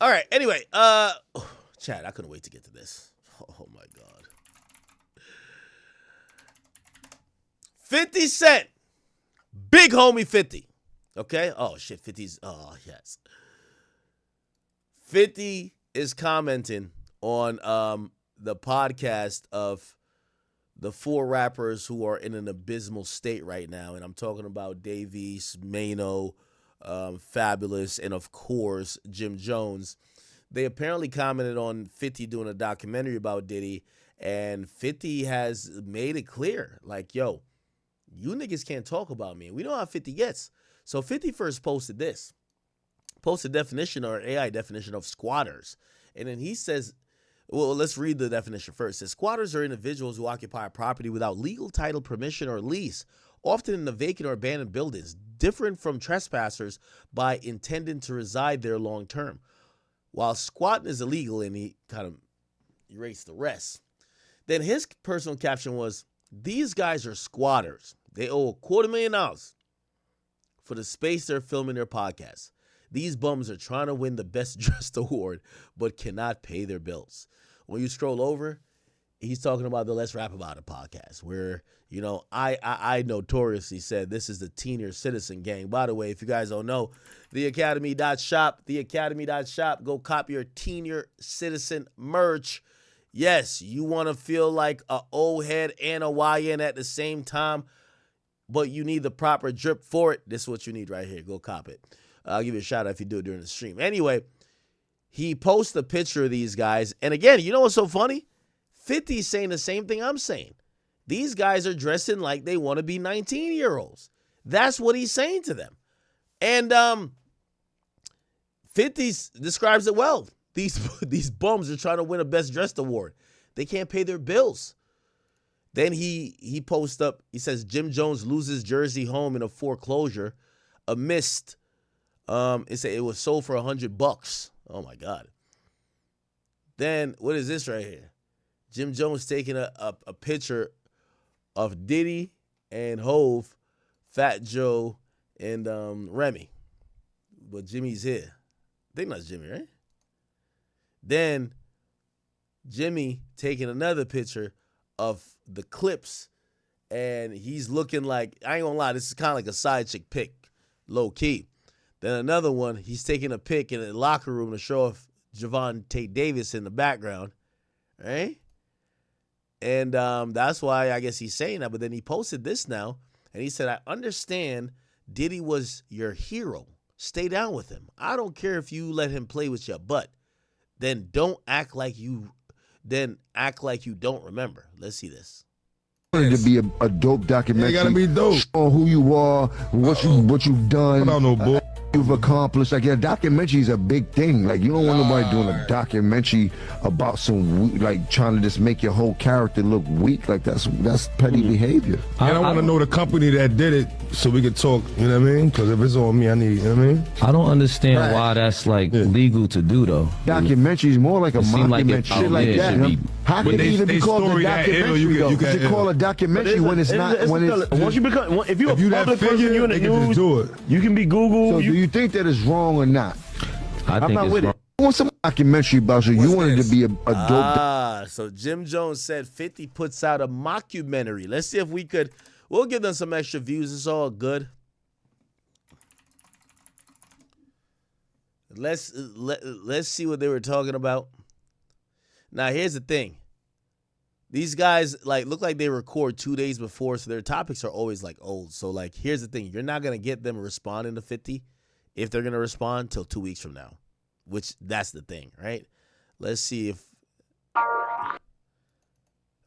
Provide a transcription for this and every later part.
All right. Anyway, Chad, I couldn't wait to get to this. Oh my God. 50 Cent. Big homie 50. Okay? Oh shit, 50's yes. 50 is commenting on the podcast of the 4 rappers who are in an abysmal state right now. And I'm talking about Dave East, Maino, Fabulous, and of course, Jim Jones. They apparently commented on 50 doing a documentary about Diddy, and 50 has made it clear, like, yo, you niggas can't talk about me. And we know how 50 gets. So 50 first posted this. Posted definition or AI definition of squatters. And then he says, well, let's read the definition first. It says, squatters are individuals who occupy a property without legal title, permission, or lease, often in the vacant or abandoned buildings, different from trespassers by intending to reside there long term. While squatting is illegal, and he kind of erased the rest. Then his personal caption was, these guys are squatters. They owe $250,000 for the space they're filming their podcast. These bums are trying to win the Best Dressed Award, but cannot pay their bills. When you scroll over, he's talking about the Let's Rap About It podcast, where, you know, I notoriously said this is the Senior Citizen gang. By the way, if you guys don't know, theacademy.shop, go cop your Senior Citizen merch. Yes, you want to feel like a old head and a YN at the same time, but you need the proper drip for it. This is what you need right here. Go cop it. I'll give you a shout out if you do it during the stream. Anyway, he posts a picture of these guys. And again, you know what's so funny? 50's saying the same thing I'm saying. These guys are dressing like they want to be 19-year-olds. That's what he's saying to them. And 50 describes it well. These bums are trying to win a Best Dressed Award. They can't pay their bills. Then he posts up, he says, Jim Jones loses Jersey home in a foreclosure amidst, it was sold for $100. Oh my God. Then what is this right here? Jim Jones taking a picture of Diddy and Hove, Fat Joe, and Remy. But Jimmy's here. I think that's Jimmy, right? Then Jimmy taking another picture of the Clips, and he's looking like, I ain't gonna lie, this is kind of like a side chick pic, low key. Then another one, he's taking a pic in the locker room to show off Javonte Davis in the background, right? And that's why I guess he's saying that. But then he posted this now, and he said, I understand Diddy was your hero. Stay down with him. I don't care if you let him play with your butt. Then act like you don't remember. Let's see this. Wanted to be a dope documentary. You gotta be dope. On who you are, what you've done. I don't know, bull. You've accomplished. Like, a documentary is a big thing. Like, you don't want nobody doing a documentary about some like trying to just make your whole character look weak. Like, that's petty behavior. And I want to know the company that did it so we could talk. You know what I mean? Because if it's on me, I need. You know what I mean? I don't understand why that's like legal to do though. Documentary is more like a mockumentary. Shit like that. How can it even be called a documentary? You can call a documentary when it's not. Once you become, if you're a public person, you're in the news, you can be Google. So do you think that is wrong or not? I think it's wrong. I want some documentary about you. You wanted to be a dope. So Jim Jones said 50 puts out a mockumentary. Let's see if we'll give them some extra views. It's all good. Let's see what they were talking about. Now, here's the thing. These guys look like they record 2 days before, so their topics are always old. So here's the thing. You're not going to get them responding to 50 if they're going to respond till 2 weeks from now, which that's the thing, right? Let's see if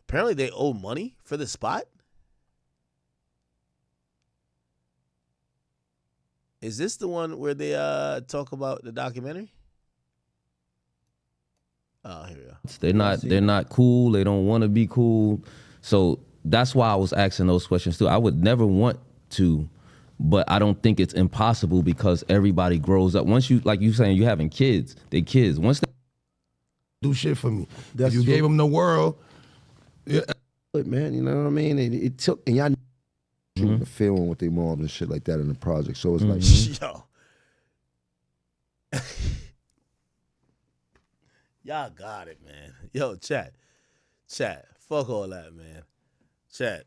apparently they owe money for the spot. Is this the one where they talk about the documentary? Oh, here we go. They're not cool. They don't want to be cool. So that's why I was asking those questions too. I would never want to, but I don't think it's impossible because everybody grows up. Once you, like you saying, you having kids, they kids. Once they do shit for me, if you gave them the world, yeah. Man, you know what I mean? It took, and y'all the feeling with their moms and shit like that in the project. So it's like, yo. Y'all got it, man. Yo, chat. Fuck all that, man. Chat.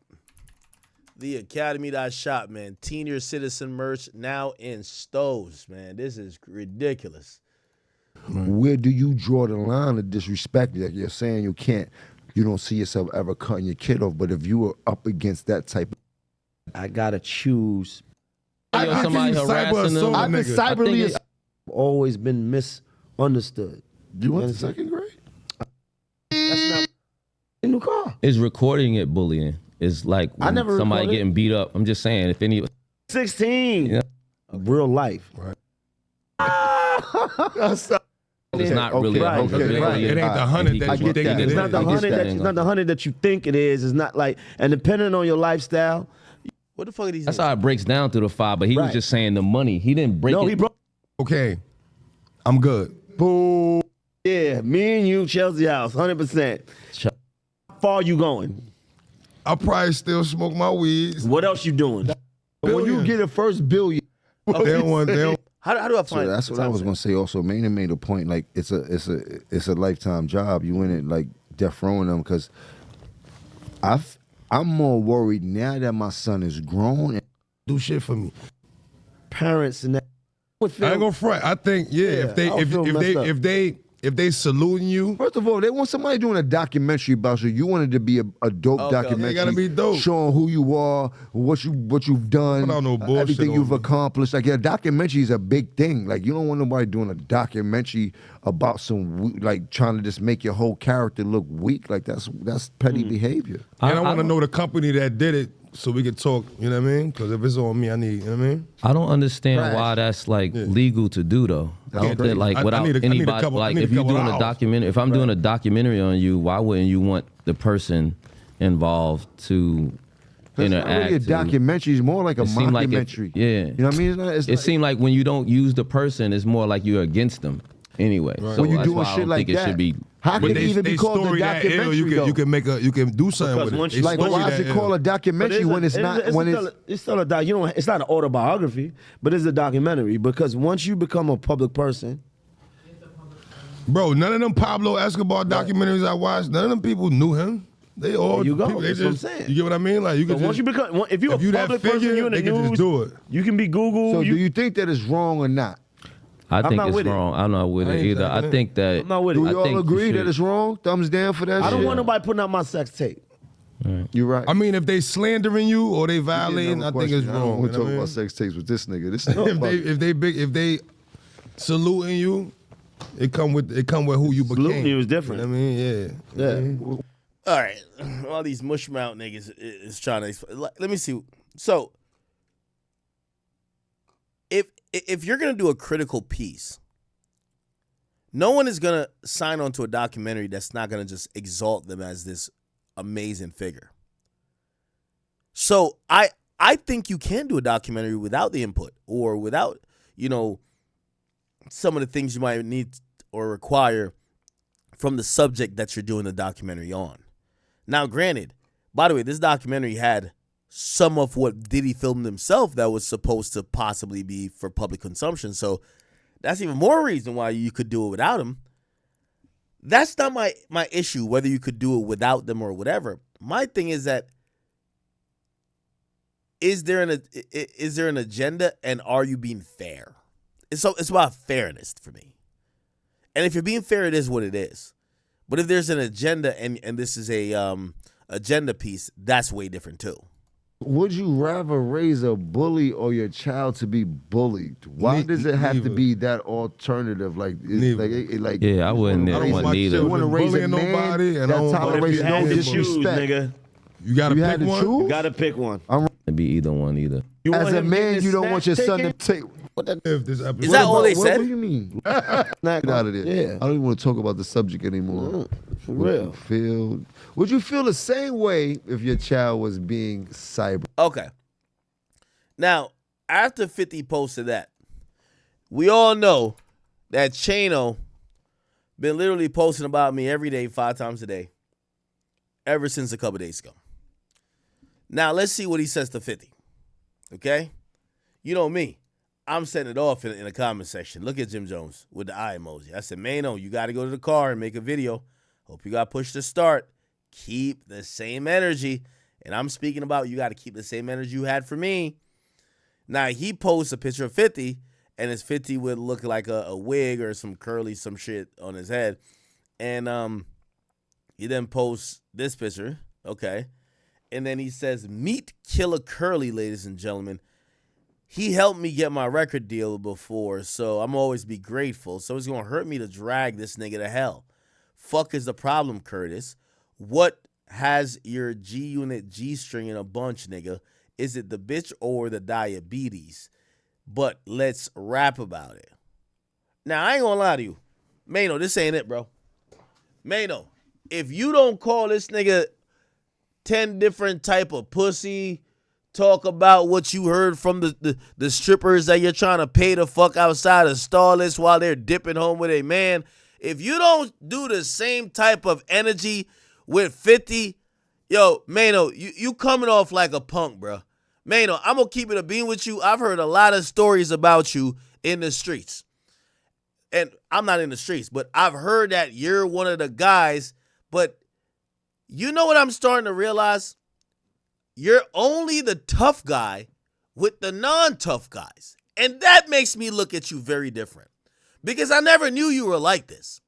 The Academy.shop, man. Senior citizen merch now in stores, man. This is ridiculous. Where do you draw the line of disrespect? Like you're saying you don't see yourself ever cutting your kid off, but if you were up against that type of... I gotta choose. Yo, somebody harassing them. I've been cyberly... Always been misunderstood. You went to second grade? That's not a new car. Is recording it bullying? Is like when somebody recorded. getting beat up. I'm just saying, if any... 16. Yeah. Real life. Right. It's not really right, a okay, right. It ain't the 100 that you think it It's is. not the 100 that it's not the 100 that you think it is. It's not like, and depending on your lifestyle. What the fuck are these? That's how it breaks down through the 5, but he was just saying the money. He didn't break it. No, he broke. Okay, I'm good. Boom. Yeah, me and you, Chelsea House, 100%. How far you going? I'll probably still smoke my weeds. What else you doing? When you get a first billion... They don't. How do I So find? that's what I was gonna say. Also, Maino made a point. Like it's a lifetime job. You in it like death rowing them because I'm more worried now that my son is grown and Do shit for me. Parents and that. I ain't gonna front. I think if they saluting you, First of all, they want somebody doing a documentary about you. You wanted to be a dope documentary. It gotta be dope. Showing who you are, what you've done, Put out no bullshit everything on you've me. accomplished. Like a documentary is a big thing. Like you don't want nobody doing a documentary about like trying to just make your whole character look weak. Like that's petty behavior. and I want to know the company that did it so we can talk. You know what I mean? Because if it's on me, I need. You know what I mean? I don't understand Trash. why that's like legal to do though. I don't think, like I without need a anybody, couple- I like need a if you're couple doing a hours. documentary, if I'm doing a documentary on you, why wouldn't you want the person involved to It's interact? not really a documentary. It's more like a It seemed like mockumentary. yeah. You know what I mean? It seemed like when you don't use the person, it's more like you're against them anyway. So when you're that's doing why I shit don't like think that, it should be. how can it even be called a story that ill, documentary? you can do something Because with it. once They you- Like story why is that it ill. called a documentary when it's not? It's still a doc. You don't. It's not an autobiography, but it's a documentary because once you become a public person, Bro, none of them Pablo Escobar documentaries I watched, none of them people knew him. They all There you go. people, they That's what I'm just, saying. You get what I mean? Like you so can once you just, become, if you're if a you that public person, figure, you're in the they can just news. do it. You can be Google. So do you think that it's wrong or not? I think not it's with it. wrong. I'm not with I it ain't either. I exactly. think that. I'm not with it. Do we I all think you agree that should- it's wrong? Thumbs down for that I shit? don't want nobody putting out my sex tape. You're right. I mean, if they slandering you or they violating, I think it's I don't wrong. want to you know talk what I about mean? sex tapes with this nigga. This if they saluting you, it come with who you became. Saluting you is different. You know what I mean, yeah. All right, all these mushmouth niggas is trying to explain. Let me see. So, if you're gonna do a critical piece, no one is gonna sign on to a documentary that's not gonna just exalt them as this amazing figure. So I think you can do a documentary without the input or without, some of the things you might need or require from the subject that you're doing the documentary on. Now, granted, by the way, this documentary had some of what Diddy filmed himself that was supposed to possibly be for public consumption. So that's even more reason why you could do it without him. That's not my issue, whether you could do it without them or whatever. My thing is that is there an agenda and are you being fair? It's about fairness for me. And if you're being fair, it is what it is. But if there's an agenda and this is a agenda piece, that's way different too. Would you rather raise a bully or your child to be bullied? Why does it have to Neither. be that alternative? Like, Neither. Yeah, I wouldn't I don't want want neither. You want to raise a bullying man nobody, and I that don't- But if tolerates you no had to choose, disrespect. nigga, You gotta You pick had to one. choose? you gotta pick one. It'd be either one either. You want As a him getting man, his you don't want your snatch son to taken? take. What that? If this episode, Is that all they What said? do you mean? Snack Get out of there. Yeah. I don't even want to talk about the subject anymore. For real. Would you feel the same way if your child was being cyber? Okay. Now, after 50 posted that, we all know that Chano been literally posting about me every day, 5 times a day, ever since a couple days ago. Now, let's see what he says to 50. Okay? You know me. I'm setting it off in the comment section. Look at Jim Jones with the eye emoji. I said, Maino, you got to go to the car and make a video. Hope you got push to start. Keep the same energy. And I'm speaking about you got to keep the same energy you had for me. Now, he posts a picture of 50, and his 50 would look like a wig or some shit on his head. And he then posts this picture. Okay. And then he says, meet Killer Curly, ladies and gentlemen. He helped me get my record deal before, so I'm always be grateful. So it's going to hurt me to drag this nigga to hell. Fuck is the problem, Curtis? What has your G-Unit G-string in a bunch, nigga? Is it the bitch or the diabetes? But let's rap about it. Now, I ain't going to lie to you. Maino, this ain't it, bro. Maino, if you don't call this nigga 10 different type of pussy, talk about what you heard from the strippers that you're trying to pay the fuck outside of Starless while they're dipping home with a man. If you don't do the same type of energy with 50, yo, Maino, you coming off like a punk, bro. Maino, I'm going to keep it a bean with you. I've heard a lot of stories about you in the streets. And I'm not in the streets, but I've heard that you're one of the guys. But you know what I'm starting to realize? You're only the tough guy with the non-tough guys. And that makes me look at you very different. Because I never knew you were like this.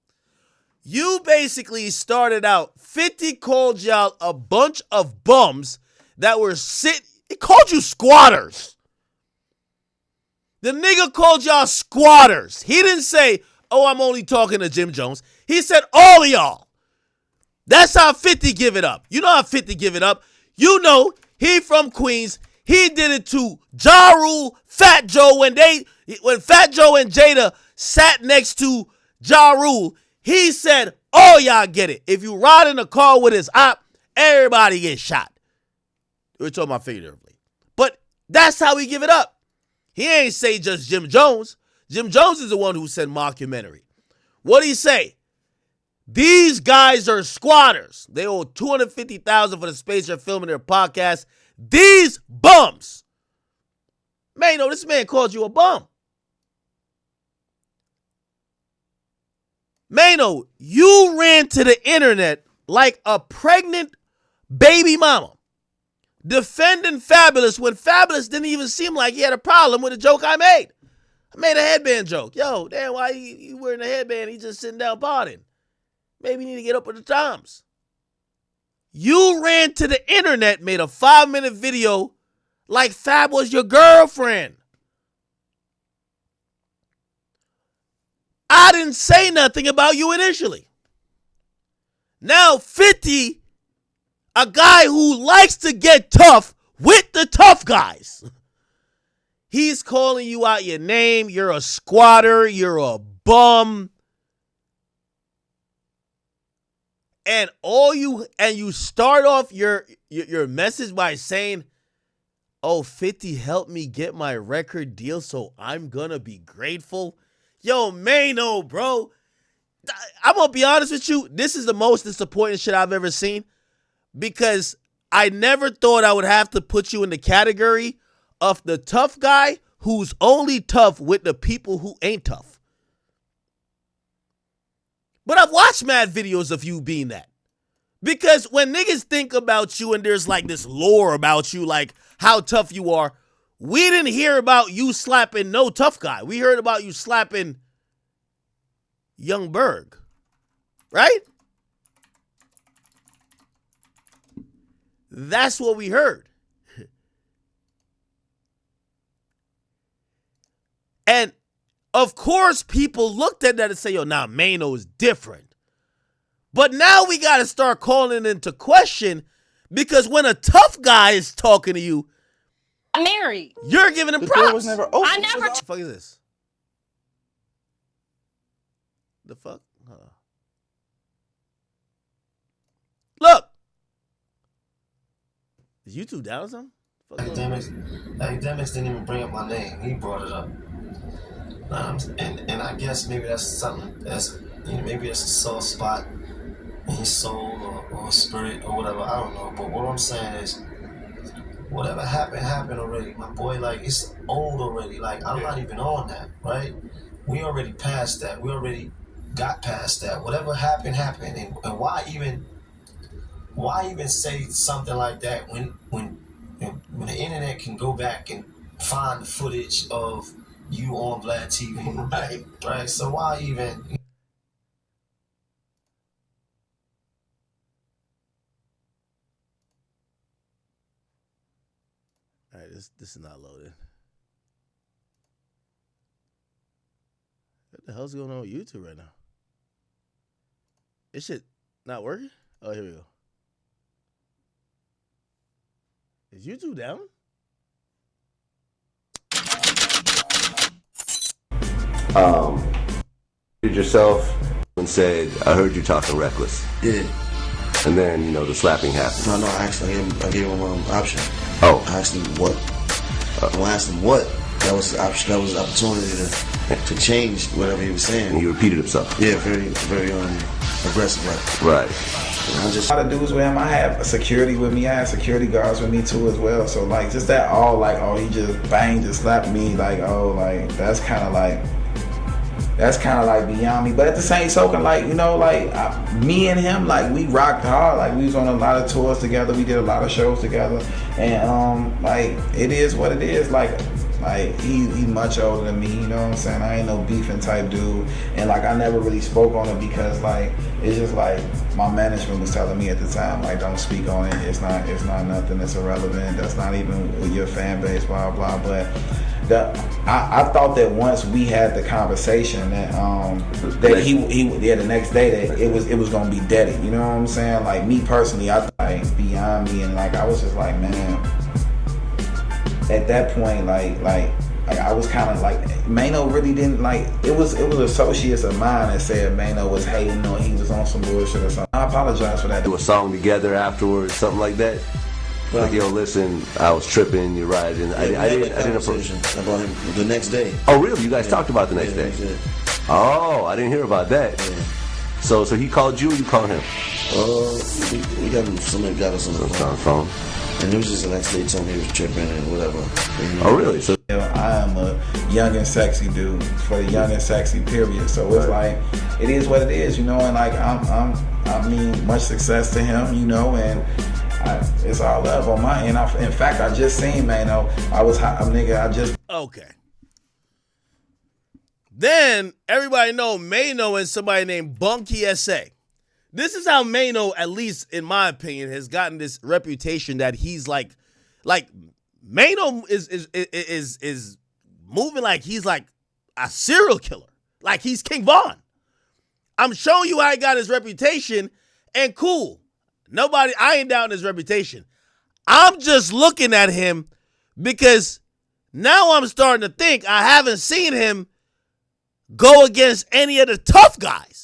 You basically started out, 50 called y'all a bunch of bums that were he called you squatters. The nigga called y'all squatters. He didn't say, oh, I'm only talking to Jim Jones. He said all of y'all. That's how 50 give it up. You know how 50 give it up. You know, he from Queens. He did it to Ja Rule, Fat Joe, when Fat Joe and Jada sat next to Ja Rule, he said, oh, y'all get it. If you ride in a car with his op, everybody gets shot. We're talking about figuratively. But that's how he give it up. He ain't say just Jim Jones. Jim Jones is the one who said mockumentary. What'd he say? These guys are squatters. They owe $250,000 for the space they're filming their podcast. These bums. Maino, this man called you a bum. Maino, you ran to the internet like a pregnant baby mama, defending Fabulous when Fabulous didn't even seem like he had a problem with the joke I made. I made a headband joke. Yo, damn, why you wearing a headband? He just sitting down partying. Maybe you need to get up with the times. You ran to the internet, made a 5-minute video like Fab was your girlfriend. I didn't say nothing about you initially. Now 50, a guy who likes to get tough with the tough guys. He's calling you out your name. You're a squatter. You're a bum. And you start off your message by saying, oh, 50 helped me get my record deal, so I'm gonna be grateful. Yo, Maino, bro. I'm gonna be honest with you. This is the most disappointing shit I've ever seen. Because I never thought I would have to put you in the category of the tough guy who's only tough with the people who ain't tough. But I've watched mad videos of you being that. Because when niggas think about you and there's like this lore about you, like how tough you are, we didn't hear about you slapping no tough guy. We heard about you slapping Young Berg. Right? That's what we heard. And of course, people looked at that and say, yo, nah, Maino is different. But now we got to start calling it into question because when a tough guy is talking to you, I'm married. You're giving him props. Was never open. I never. What the fuck is this? The fuck? Look. Is YouTube down or something? Akademiks didn't even bring up my name. He brought it up. And I guess maybe that's something maybe it's a soft spot in his soul or spirit or whatever. I don't know. But what I'm saying is, whatever happened already. My boy, like, it's old already. Like, I'm not even on that, right? We already passed that. We already got past that. Whatever happened. And why even say something like that when the internet can go back and find the footage of you on Vlad TV, right? So why even? All right, this is not loaded. What the hell's going on with YouTube right now? This shit not working? Oh, here we go. Is YouTube down? Yourself and said, I heard you talking reckless. Yeah. And then, you know, the slapping happened. No, I gave him an option. Oh. I asked him what. When I asked him what, that was the option. That was the opportunity to change whatever he was saying. And he repeated himself. Yeah, very, very aggressive. Right. A lot of dudes with him. I have security with me. I have security guards with me too as well. So like, just that all like, oh, he just banged, just slapped me. Like, oh, like that's kind of like beyond me. But at the same token, like, you know, like me and him, like we rocked hard. Like we was on a lot of tours together. We did a lot of shows together. And like it is what it is. Like he much older than me, you know what I'm saying? I ain't no beefing type dude. And like I never really spoke on it because like it's just like my management was telling me at the time, like, don't speak on it. It's not nothing. It's irrelevant. That's not even with your fan base, blah blah. But I thought that once we had the conversation that the next day that it was gonna be dead. You know what I'm saying? Like me personally, I like beyond me, and like I was just like, man. At that point, like I was kind of like Maino really didn't like. It was associates of mine that said Maino was hating or he was on some bullshit or something. I apologize for that. Do a song together afterwards, something like that. Like, yo, listen, I was tripping. You're right, and I didn't approach about him the next day. Oh, really? You guys talked about the next day? Yeah. Oh, I didn't hear about that. Yeah. So he called you, or you called him? We got him. Somebody got us on the phone. And it was just the next day, told me he was tripping and whatever. Oh, really? So I am a young and sexy dude for the young and sexy period. So it's like, it is what it is, you know. And like I mean, much success to him, you know. And it's all love on my end. In fact, I just seen Maino. Okay. Then everybody know Maino and somebody named Bunky SA. This is how Maino, at least in my opinion, has gotten this reputation that he's like Maino is moving like he's like a serial killer. Like he's King Von. I'm showing you how he got his reputation, and cool. I ain't down his reputation. I'm just looking at him because now I'm starting to think I haven't seen him go against any of the tough guys.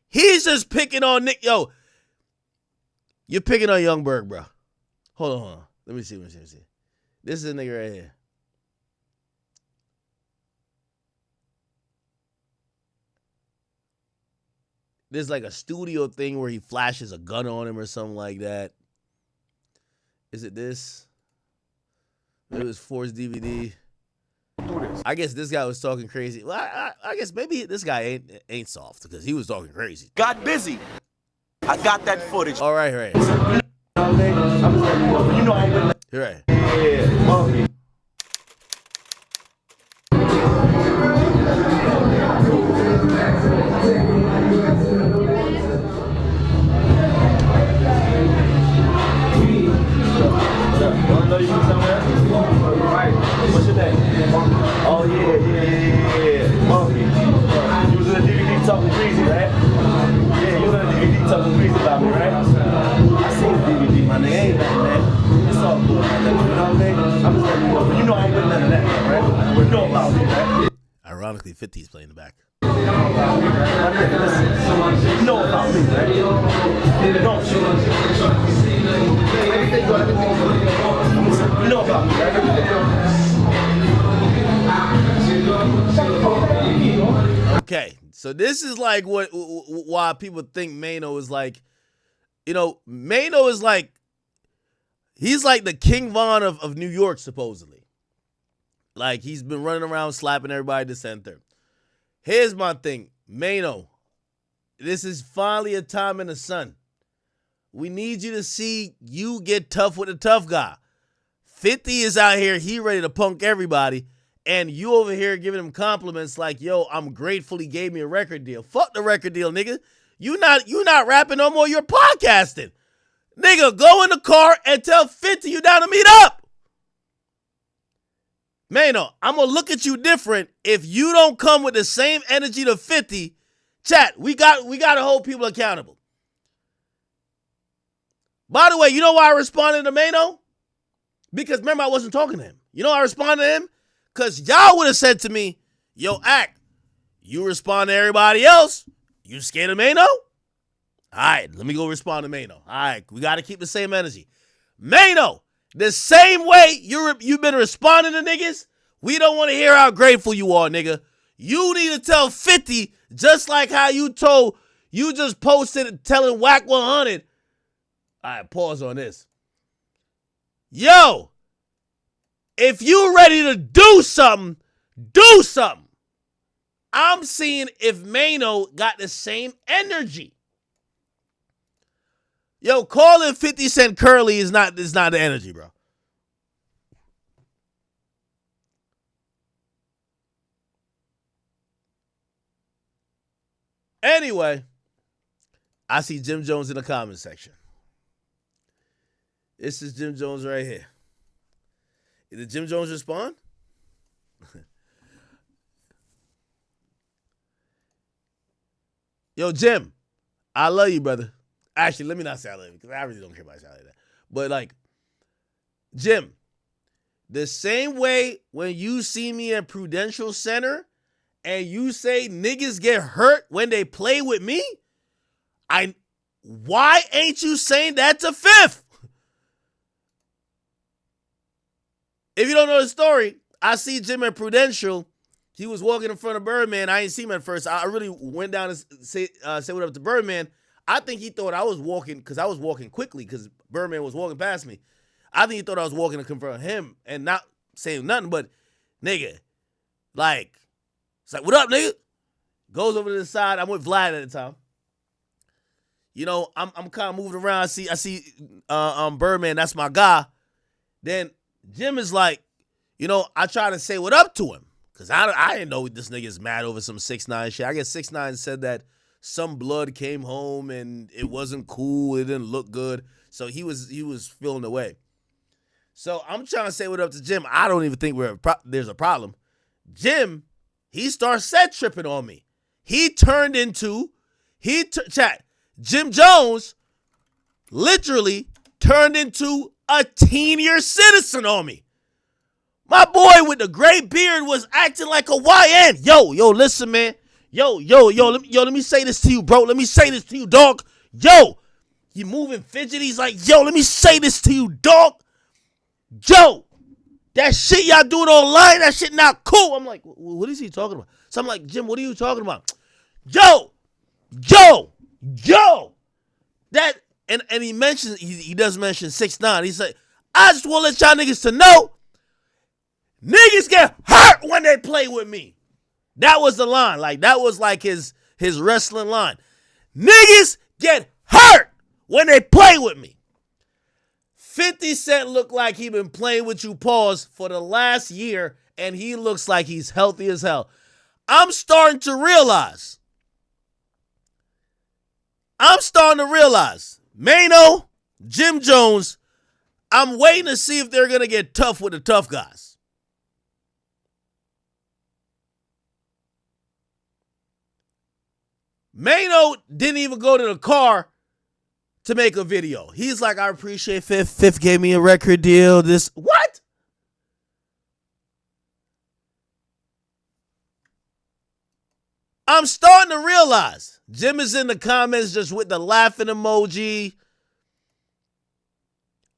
He's just picking on Nick. Yo, you're picking on Youngberg, bro. Hold on. Let me see. This is a nigga right here. There's like a studio thing where he flashes a gun on him or something like that. Is it this? Maybe it was Force DVD. I guess this guy was talking crazy. Well, I guess maybe this guy ain't soft because he was talking crazy. Got busy. I got that footage. All right. You know I ain't with Right. Yeah, monkey. Wanna know you from somewhere? Right. What's your name? Oh yeah. Monkey. You was in the DVD talking crazy, right? Yeah, you was in the DVD talking crazy about me, right? I seen the DVD, my nigga. Ain't nothing, man. It's all good, my nigga. You know what I mean? I'm just letting you know. But you know I ain't with none of that, right? You know about me, right? Ironically, 50's playing in the back. You know about me, right? Don't you? You know about me, right? Okay, so this is like why people think Maino is like, you know, Maino is like, He's like the King Von of New York, supposedly. Like, he's been running around slapping everybody to center. Here's my thing. Maino, this is finally a time in the sun. We need you to see you get tough with a tough guy. 50 is out here. He ready to punk everybody. And you over here giving him compliments like, yo, I'm grateful he gave me a record deal. Fuck the record deal, nigga. You not rapping no more. You're podcasting. Nigga, go in the car and tell 50 you down to meet up. Maino, I'm going to look at you different if you don't come with the same energy to 50. Chat, we got to hold people accountable. By the way, you know why I responded to Maino? Because remember, I wasn't talking to him. You know why I responded to him? Because y'all would have said to me, yo, Act, you respond to everybody else. You scared of Maino? All right, let me go respond to Maino. All right, we got to keep the same energy. Maino, the same way you've been responding to niggas, we don't want to hear how grateful you are, nigga. You need to tell 50, just like how you just posted telling Whack 100. All right, pause on this. Yo, if you ready to do something, do something. I'm seeing if Maino got the same energy. Yo, calling 50 Cent curly is not the energy, bro. Anyway, I see Jim Jones in the comment section. This is Jim Jones right here. Did Jim Jones respond? Yo, Jim, I love you, brother. Actually, let me not say I love you because I really don't care about sound like that. But like, Jim, the same way when you see me at Prudential Center and you say niggas get hurt when they play with me, why ain't you saying that to Fifth? If you don't know the story, I see Jim at Prudential. He was walking in front of Birdman. I didn't see him at first. I really went down and say what up to Birdman. I think he thought I was walking because I was walking quickly because Birdman was walking past me. I think he thought I was walking to confront him and not saying nothing, but nigga, like, it's like, what up, nigga? Goes over to the side. I'm with Vlad at the time. You know, I'm kind of moving around. I see Birdman, that's my guy. Then Jim is like, you know, I try to say what up to him. Because I didn't know this nigga's mad over some 6ix9ine shit. I guess 6ix9ine said that some blood came home and it wasn't cool. It didn't look good. So he was feeling the way. So I'm trying to say what up to Jim. I don't even think there's a problem. Jim, he starts set tripping on me. Jim Jones literally turned into a senior citizen on me. My boy with the gray beard was acting like a YN. Yo, listen, man. Yo, let me say this to you, bro. Let me say this to you, dog. Yo, you moving fidgety. He's like, yo, let me say this to you, dog. Yo, that shit y'all doing online, that shit not cool. I'm like, what is he talking about? So I'm like, Jim, what are you talking about? Yo. That, and he mentions, he does mention 6ix9ine. He said, I just want to let y'all niggas to know, niggas get hurt when they play with me. That was the line. Like, that was like his wrestling line. Niggas get hurt when they play with me. 50 Cent looked like he been playing with you, pause, for the last year, and he looks like he's healthy as hell. I'm starting to realize, Maino, Jim Jones, I'm waiting to see if they're going to get tough with the tough guys. Maino didn't even go to the car to make a video. He's like, I appreciate Fifth. Fifth gave me a record deal. What? I'm starting to realize. Jim is in the comments just with the laughing emoji.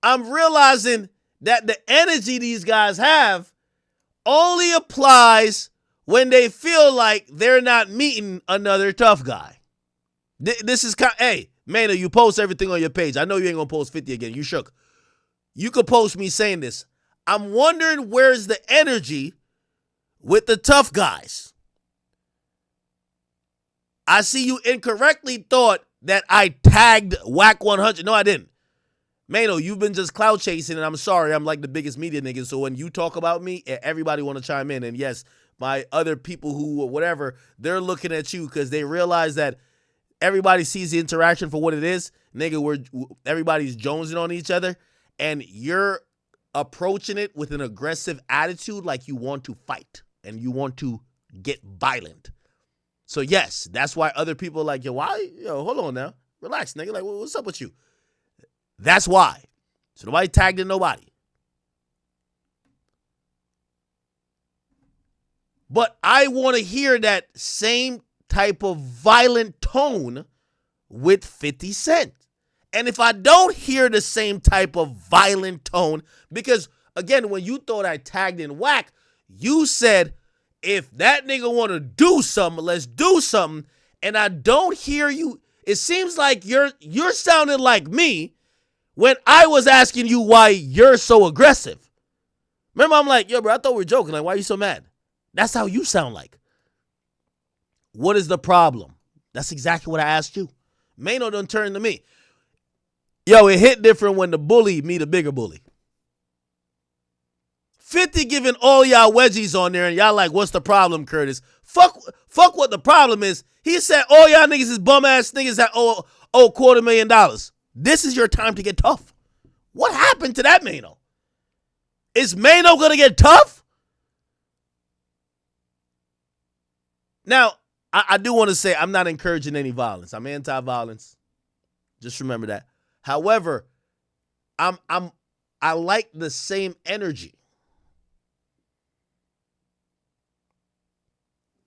I'm realizing that the energy these guys have only applies when they feel like they're not meeting another tough guy. This is hey, Maino, you post everything on your page. I know you ain't gonna post 50 again. You shook. you could post me saying this. I'm wondering where's the energy with the tough guys. I see you incorrectly thought that I tagged Whack 100. No, I didn't. Maino, you've been just clout chasing, and I'm sorry. I'm like the biggest media nigga. So when you talk about me, everybody want to chime in. And yes, my other people who or whatever, they're looking at you because they realize that everybody sees the interaction for what it is. Nigga, everybody's jonesing on each other, and you're approaching it with an aggressive attitude like you want to fight and you want to get violent. So yes, that's why other people are like, hold on now. Relax, nigga. Like, what's up with you? That's why. So nobody tagged in nobody. But I want to hear that same type of violent tone with 50 Cent. And if I don't hear the same type of violent tone, because again, when you thought I tagged in Whack, you said, if that nigga want to do something, let's do something. And I don't hear you. It seems like you're sounding like me when I was asking you why you're so aggressive. Remember, I'm like, yo, bro, I thought we were joking. Like, why are you so mad? That's how you sound like. What is the problem? That's exactly what I asked you. Maino done turned to me. Yo, it hit different when the bully meet a bigger bully. 50 giving all y'all wedgies on there, and y'all like, what's the problem, Curtis? Fuck what the problem is. He said all y'all niggas is bum-ass niggas that owe $250,000. This is your time to get tough. What happened to that, Maino? Is Maino going to get tough? Now, I do want to say I'm not encouraging any violence. I'm anti-violence. Just remember that. However, I like the same energy.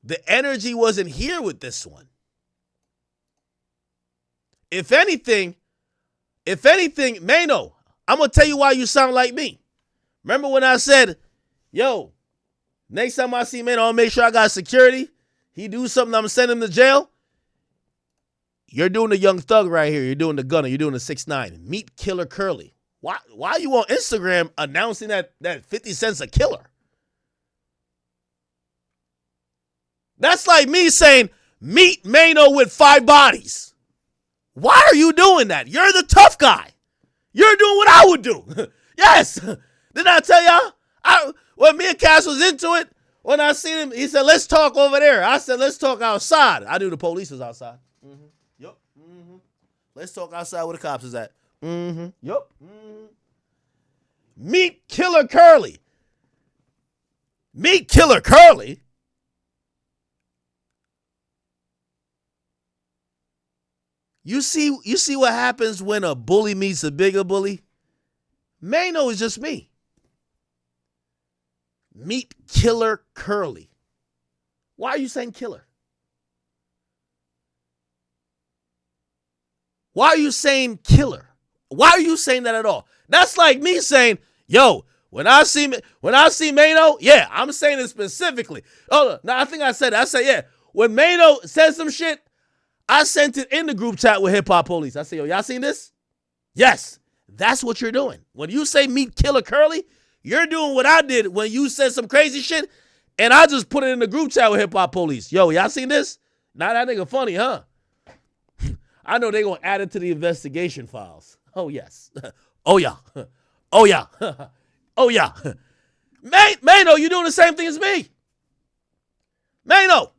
The energy wasn't here with this one. If anything, Maino, I'm going to tell you why you sound like me. Remember when I said, yo, next time I see Maino, I'll make sure I got security. He do something, I'm going to send him to jail. You're doing the young thug right here. You're doing the gunner. You're doing the 6ix9ine. Meet Killer Curly. Why are you on Instagram announcing that 50 Cent's a killer? That's like me saying, meet Maino with 5 bodies. Why are you doing that? You're the tough guy. You're doing what I would do. Yes. Didn't I tell y'all? When me and Cass was into it, when I seen him, he said, let's talk over there. I said, let's talk outside. I knew the police was outside. Mm-hmm. Yup. Mm-hmm. Let's talk outside where the cops is at. Mm-hmm. Yup. Mm-hmm. Meet Killer Curly. Meet Killer Curly? You see what happens when a bully meets a bigger bully? Maino is just me. Meet Killer Curly. Why are you saying killer? Why are you saying killer? Why are you saying that at all? That's like me saying, yo, when I see Maino, yeah, I'm saying it specifically. Oh, no, I think I said it. I said, yeah, when Maino said some shit, I sent it in the group chat with Hip Hop Police. I said, yo, y'all seen this? Yes, that's what you're doing. When you say meet Killer Curly, you're doing what I did when you said some crazy shit, and I just put it in the group chat with Hip Hop Police. Yo, y'all seen this? Now that nigga funny, huh? I know they gonna add it to the investigation files. Oh, yes. Oh, yeah. Oh, yeah. Oh, yeah. Maino, you doing the same thing as me. Maino,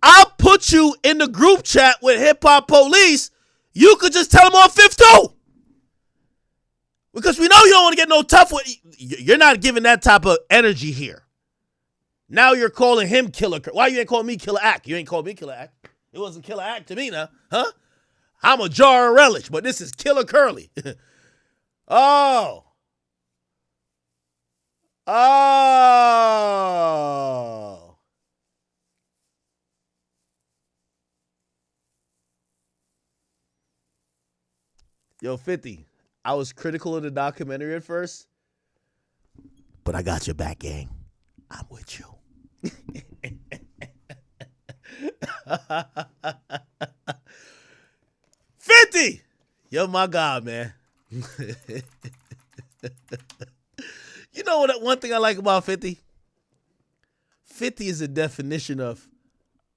I'll put you in the group chat with Hip Hop Police. You could just tell them on 5th too. Because we know you don't want to get no tough with. You're not giving that type of energy here. Now you're calling him Killer. Why you ain't calling me Killer Act? You ain't called me Killer Act. It wasn't Killer Act to me now, huh? I'm a jar of relish, but this is Killer Curly. Oh. Yo, 50. I was critical of the documentary at first, but I got your back, gang. I'm with you. 50. You're my God, man. You know what? One thing I like about 50? 50 is a definition of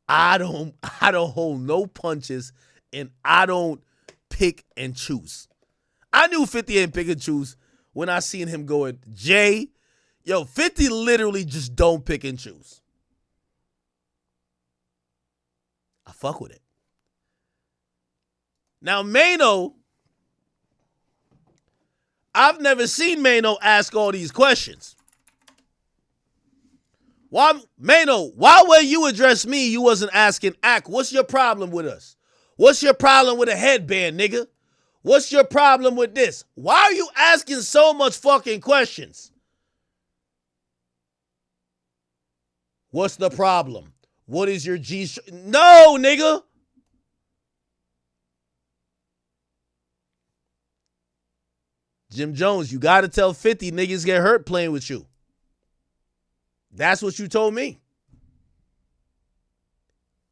I don't hold no punches and I don't pick and choose. I knew 50 didn't pick and choose when I seen him going, Jay, yo, 50 literally just don't pick and choose. I fuck with it. Now, Maino, I've never seen Maino ask all these questions. Why, Maino, why when you address me, you wasn't asking Ak, what's your problem with us? What's your problem with a headband, nigga? What's your problem with this? Why are you asking so much fucking questions? What's the problem? What is your G? No, nigga. Jim Jones, you got to tell 50 niggas get hurt playing with you. That's what you told me.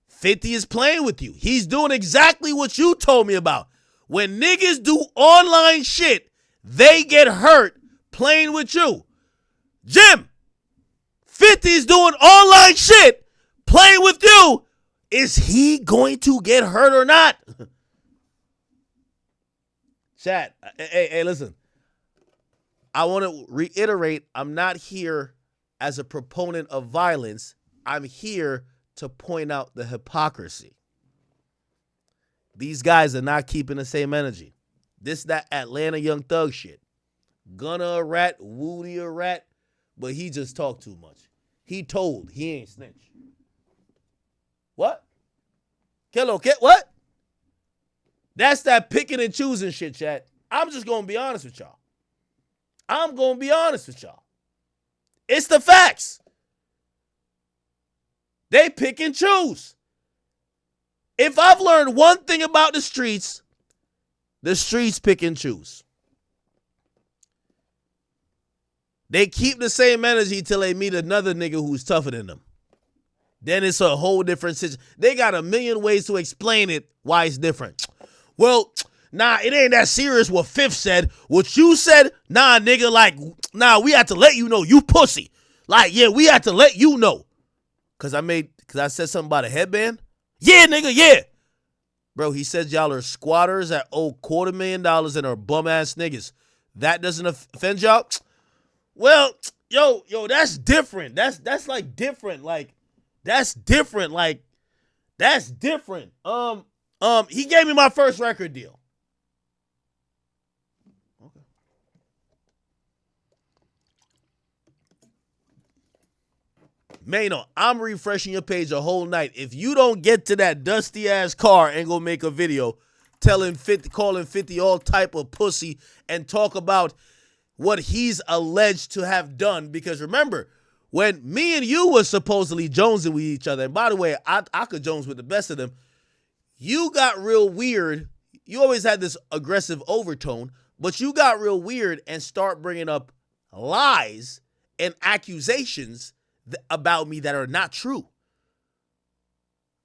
50 is playing with you. He's doing exactly what you told me about. When niggas do online shit, they get hurt playing with you. Jim, 50 is doing online shit playing with you. Is he going to get hurt or not? Chat, hey, listen. I want to reiterate, I'm not here as a proponent of violence. I'm here to point out the hypocrisy. These guys are not keeping the same energy. This, that Atlanta Young Thug shit. Gunna a rat, Woody a rat, but he just talked too much. He told, he ain't snitch. What? Kello, what? That's that picking and choosing shit, chat. I'm just going to be honest with y'all. It's the facts. They pick and choose. If I've learned one thing about the streets pick and choose. They keep the same energy till they meet another nigga who's tougher than them. Then it's a whole different situation. They got a million ways to explain it why it's different. Well, nah, it ain't that serious what Fifth said. What you said, nah, nigga, like, nah, we had to let you know you pussy. Like, yeah, we had to let you know. Cause I said something about a headband? Yeah, nigga, yeah. Bro, he said y'all are squatters that owe $250,000 and are bum-ass niggas. That doesn't offend y'all? Well, yo, that's different. That's like different. Like, that's different. Like, that's different. He gave me my first record deal. Okay. Maino, I'm refreshing your page a whole night. If you don't get to that dusty ass car and go make a video calling 50 all type of pussy and talk about what he's alleged to have done, because remember, when me and you was supposedly jonesing with each other, and by the way, I could jones with the best of them, you got real weird. You always had this aggressive overtone, but you got real weird and start bringing up lies and accusations about me that are not true.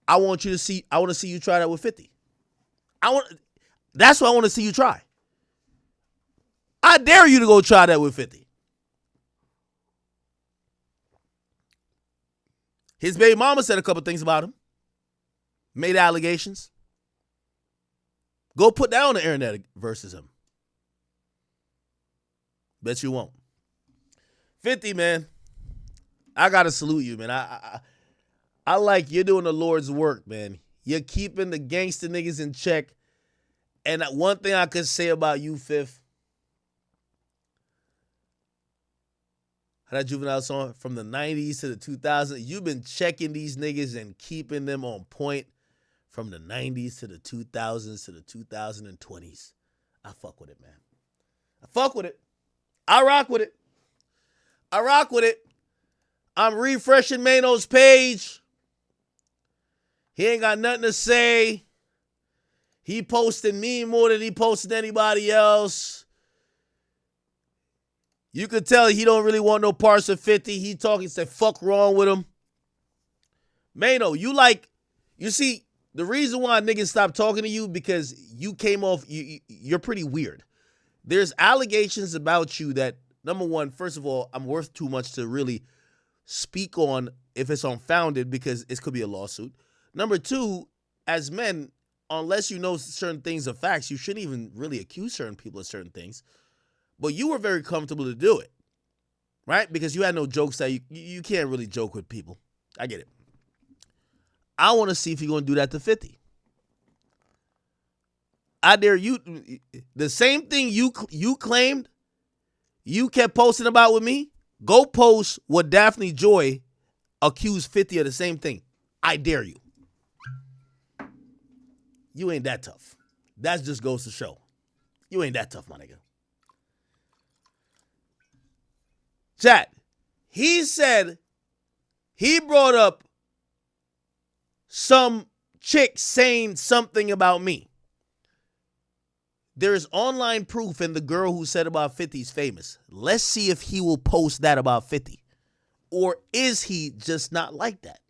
I want to see you try that with 50. That's what I want to see you try. I dare you to go try that with 50. His baby mama said a couple things about him. Made allegations. Go put that on the internet versus him. Bet you won't. 50, man. I gotta salute you, man. I like you're doing the Lord's work, man. You're keeping the gangster niggas in check. And one thing I could say about you, Fifth, how that Juvenile song from the 90s to the 2000s, you've been checking these niggas and keeping them on point from the 90s to the 2000s to the 2020s. I fuck with it, man. I fuck with it. I rock with it. I'm refreshing Maino's page. He ain't got nothing to say. He posted me more than he posted anybody else. You could tell he don't really want no parts of 50. He talking, said, fuck wrong with him. Maino, you see, the reason why niggas stopped talking to you because you came off, you're pretty weird. There's allegations about you that, number one, first of all, I'm worth too much to really speak on if it's unfounded because it could be a lawsuit. Number two, as men, unless you know certain things are facts, you shouldn't even really accuse certain people of certain things. But you were very comfortable to do it, right? Because you had no jokes that you can't really joke with people. I get it. I want to see if you're going to do that to 50. I dare you. The same thing you claimed you kept posting about with me, go post what Daphne Joy accused 50 of the same thing. I dare you. You ain't that tough. That just goes to show. You ain't that tough, my nigga. Chat. He said he brought up some chick saying something about me. There is online proof, and the girl who said about 50 is famous. Let's see if he will post that about 50. Or is he just not like that?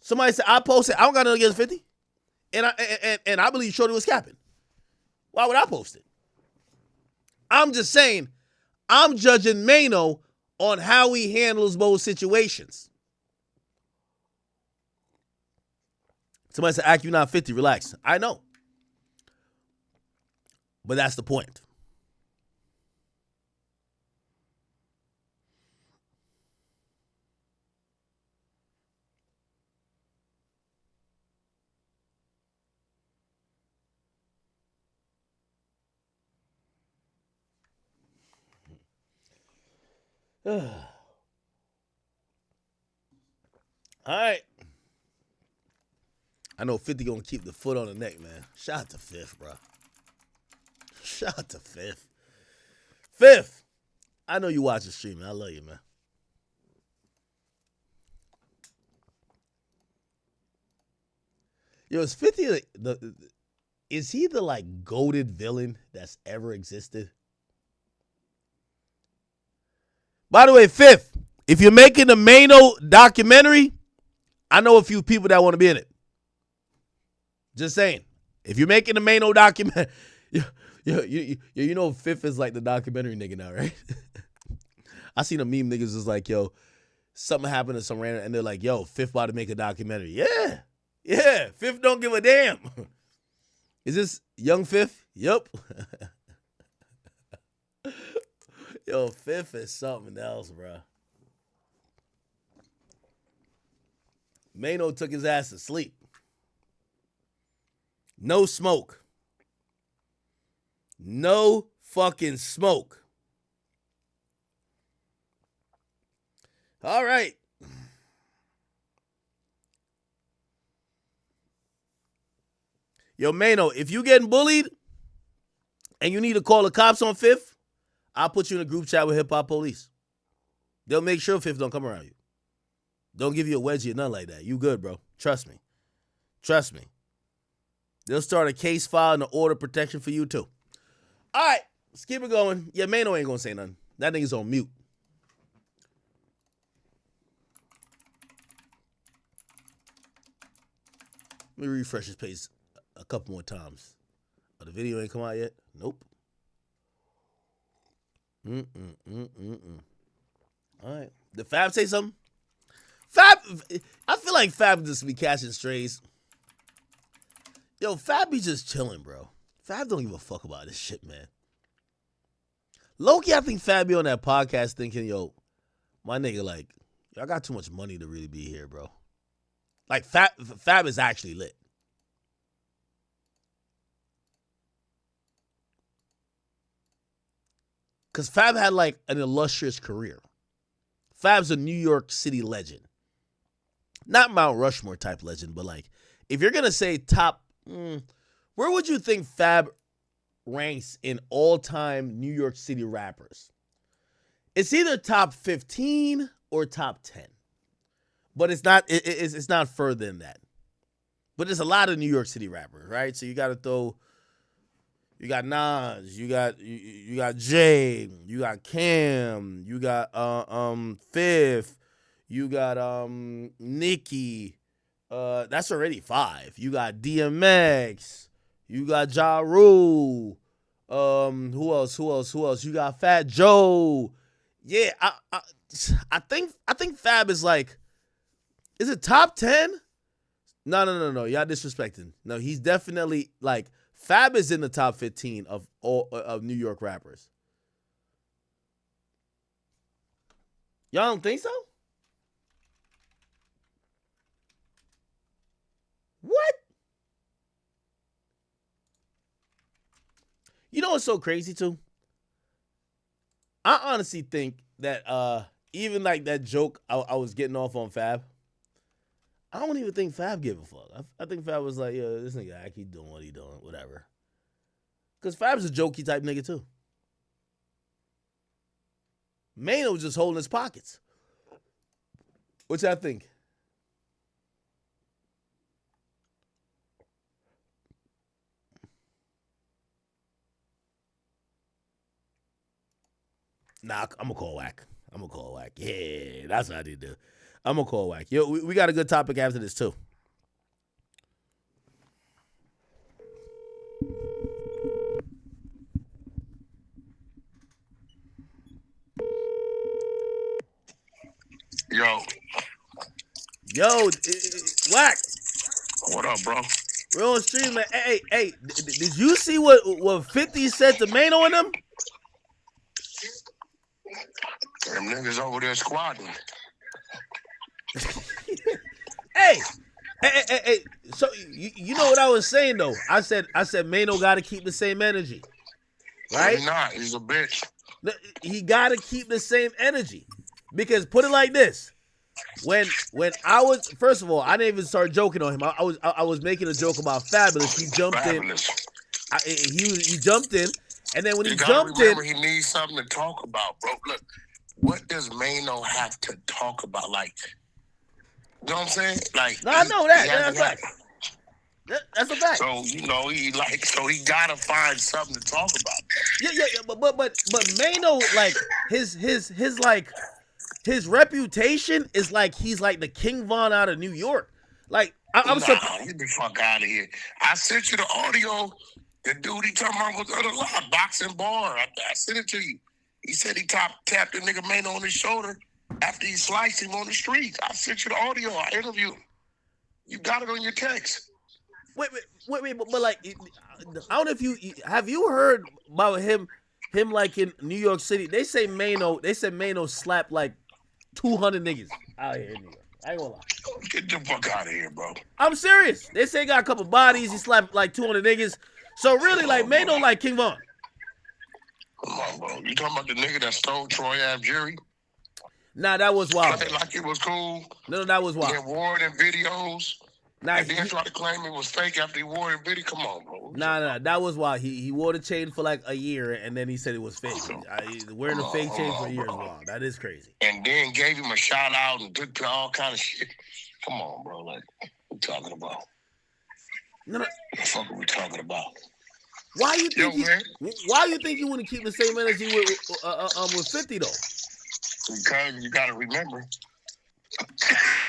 Somebody said, I posted, I don't got nothing against 50. And I believe Shorty was capping. Why would I post it? I'm just saying, I'm judging Maino on how he handles both situations. Somebody said, Ak, you not 50, relax. I know. But that's the point. All right. I know 50 gonna keep the foot on the neck, man. Shout out to Fifth, bro. Shout out to Fifth. Fifth, I know you watch the stream, man. I love you, man. Yo, is 50 is he the like goated villain that's ever existed? By the way, Fifth, if you're making the Maino documentary, I know a few people that want to be in it. Just saying. If you're making the Maino documentary, you know Fifth is like the documentary nigga now, right? I seen a meme niggas is like, yo, something happened to some random, and they're like, yo, Fifth about to make a documentary. Yeah, Fifth don't give a damn. Is this young Fifth? Yup. Yo, Fifth is something else, bro. Maino took his ass to sleep. No smoke. No fucking smoke. All right. Yo, Maino, if you getting bullied and you need to call the cops on Fifth, I'll put you in a group chat with Hip Hop Police. They'll make sure Fifth don't come around you. Don't give you a wedgie or nothing like that. You good, bro. Trust me. Trust me. They'll start a case file and an order of protection for you, too. All right. Let's keep it going. Yeah, Maino ain't going to say nothing. That nigga's on mute. Let me refresh his page a couple more times. Oh, the video ain't come out yet? Nope. All right. Did Fab say something? Fab, I feel like Fab just be catching strays. Yo, Fab be just chilling, bro. Fab don't give a fuck about this shit, man. Loki, I think Fab be on that podcast thinking, yo, my nigga, like, yo, I got too much money to really be here, bro. Like, Fab is actually lit. Because Fab had, like, an illustrious career. Fab's a New York City legend. Not Mount Rushmore type legend, but, like, if you're going to say top, where would you think Fab ranks in all-time New York City rappers? It's either top 15 or top 10. But it's not further than that. But there's a lot of New York City rappers, right? So you got to throw, you got Nas, you got Jay, you got Cam, you got Fifth, you got Nicki. That's already 5. You got DMX, You got Ja Rule. Who else? You got Fat Joe. Yeah, I think Fab is like, is it top 10? No. Y'all disrespecting. No, he's definitely like, Fab is in the top 15 of all of New York rappers. Y'all don't think so? What? You know what's so crazy too? I honestly think that even like that joke I was getting off on Fab, I don't even think Fab gave a fuck. I think Fab was like, yo, this nigga I keep doing what he doing, whatever. Because Fab's a jokey type nigga too. Maino was just holding his pockets. What y'all think? Nah, I'm gonna call whack. Yeah, that's what I need to do. I'm gonna call whack. Yo, we got a good topic after this too. Yo, whack. What up, bro? We're on stream, man. Hey, did you see what 50 said to Maino and them? Them niggas over there squatting. Hey. So you know what I was saying though? I said Maino got to keep the same energy, right? He's not. He's a bitch. He got to keep the same energy, because put it like this: when I was, first of all, I didn't even start joking on him. I was making a joke about Fabulous. He jumped Fabulous. in. He jumped in, and then when he jumped remember, in, he needs something to talk about, bro. Look, what does Maino have to talk about? Like, you know what I'm saying? Like, no, I know that. That's a fact. That's a fact. So he gotta find something to talk about. Yeah. But Maino, like his reputation is like he's like the King Von out of New York. Like I'm surprised. Get the fuck out of here. I sent you the audio. The dude he talking about was on the lot, boxing bar. I sent it to you. He said he tapped the nigga Maino on his shoulder after he sliced him on the streets. I sent you the audio. I interviewed him. You got it on your text. Wait, but like, I don't know if you heard about him like in New York City. They said Maino slapped like 200 niggas out here in New York. I ain't gonna lie. Get the fuck out of here, bro. I'm serious. They say he got a couple bodies. He slapped like 200 niggas. So really, like, Maino like King Von. Come on, bro. You talking about the nigga that stole Troy Ave Jerry? Nah, that was wild. Like it was cool. No, that was wild. He wore it in videos. Nah, and then try to claim it was fake after he wore it in video. Come on, bro. Nah, that was wild. He wore the chain for like a year, and then he said it was fake. Wearing a fake chain for a year is wild. That is crazy. And then gave him a shout out and did all kind of shit. Come on, bro. Like, what we talking about? No. What the fuck are we talking about? Why you think you wouldn't keep the same energy with 50 though? Because you gotta remember.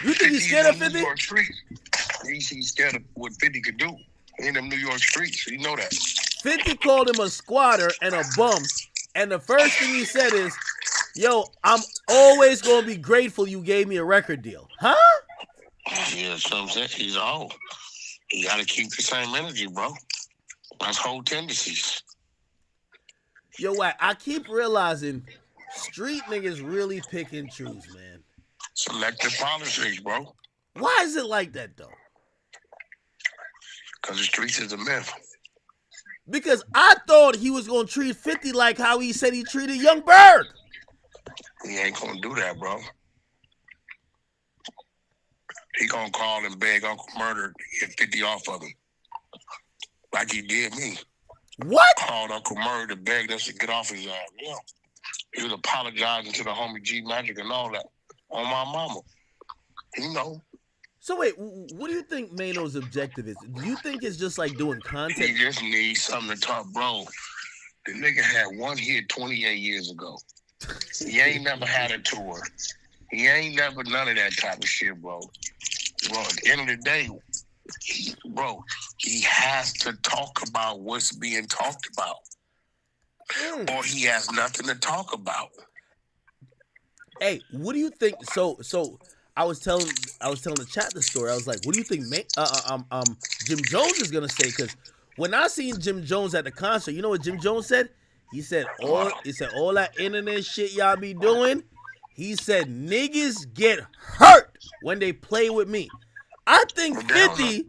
You think he's scared of 50? New York street. He's scared of what 50 could do in them New York streets. You know that. 50 called him a squatter and a bum, and the first thing he said is, "Yo, I'm always gonna be grateful you gave me a record deal." Huh? Yeah, so I'm saying he's old. You gotta keep the same energy, bro. That's whole tendencies. Yo, I keep realizing street niggas really pick and choose, man. Selective politics, bro. Why is it like that, though? Because the streets is a myth. Because I thought he was going to treat 50 like how he said he treated Young Berg. He ain't going to do that, bro. He going to call and beg Uncle Murder to get 50 off of him. Like he did me. What? Called Uncle Murder to beg us to get off his ass. Yeah. He was apologizing to the homie G Magic and all that. On my mama. You know. So wait, what do you think Maino's objective is? Do you think it's just like doing content? He just needs something to talk, bro. The nigga had one hit 28 years ago. He ain't never had a tour. He ain't never none of that type of shit, bro. Bro, at the end of the day, bro, He has to talk about what's being talked about, or he has nothing to talk about. Hey, what do you think? So I was telling the chat the story. I was like, what do you think Jim Jones is gonna say? Because when I seen Jim Jones at the concert, you know what Jim Jones said? He said all that internet shit y'all be doing. He said niggas get hurt when they play with me. I think 50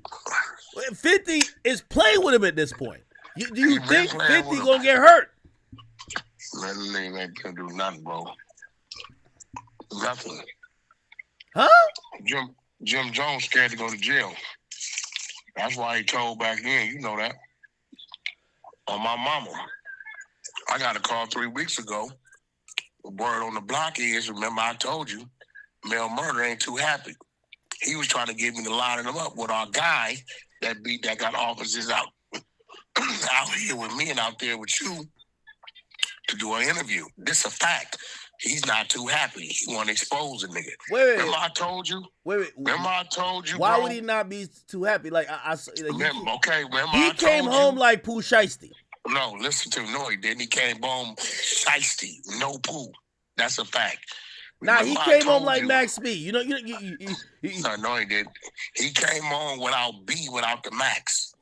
is playing with him at this point. Do you think 50 gonna get hurt? That nigga ain't gonna do nothing, bro. Nothing. Huh? Jim Jones scared to go to jail. That's why he told back then, you know that. On my mama. I got a call 3 weeks ago. The word on the block is, remember I told you, Mel Murder ain't too happy. He was trying to get me to line him up with our guy that got offices out here with me and out there with you to do an interview. This a fact. He's not too happy. He want to expose a nigga. Remember I told you? Remember I told you, Why bro? would he not be too happy? Like, remember he came home like Pooh Shiesty. No, listen to me. No, he didn't. He came home shiesty. No poo. That's a fact. Nah, Remember he came home like Max Speed. You know. No, he didn't. He came home without B, without the Max.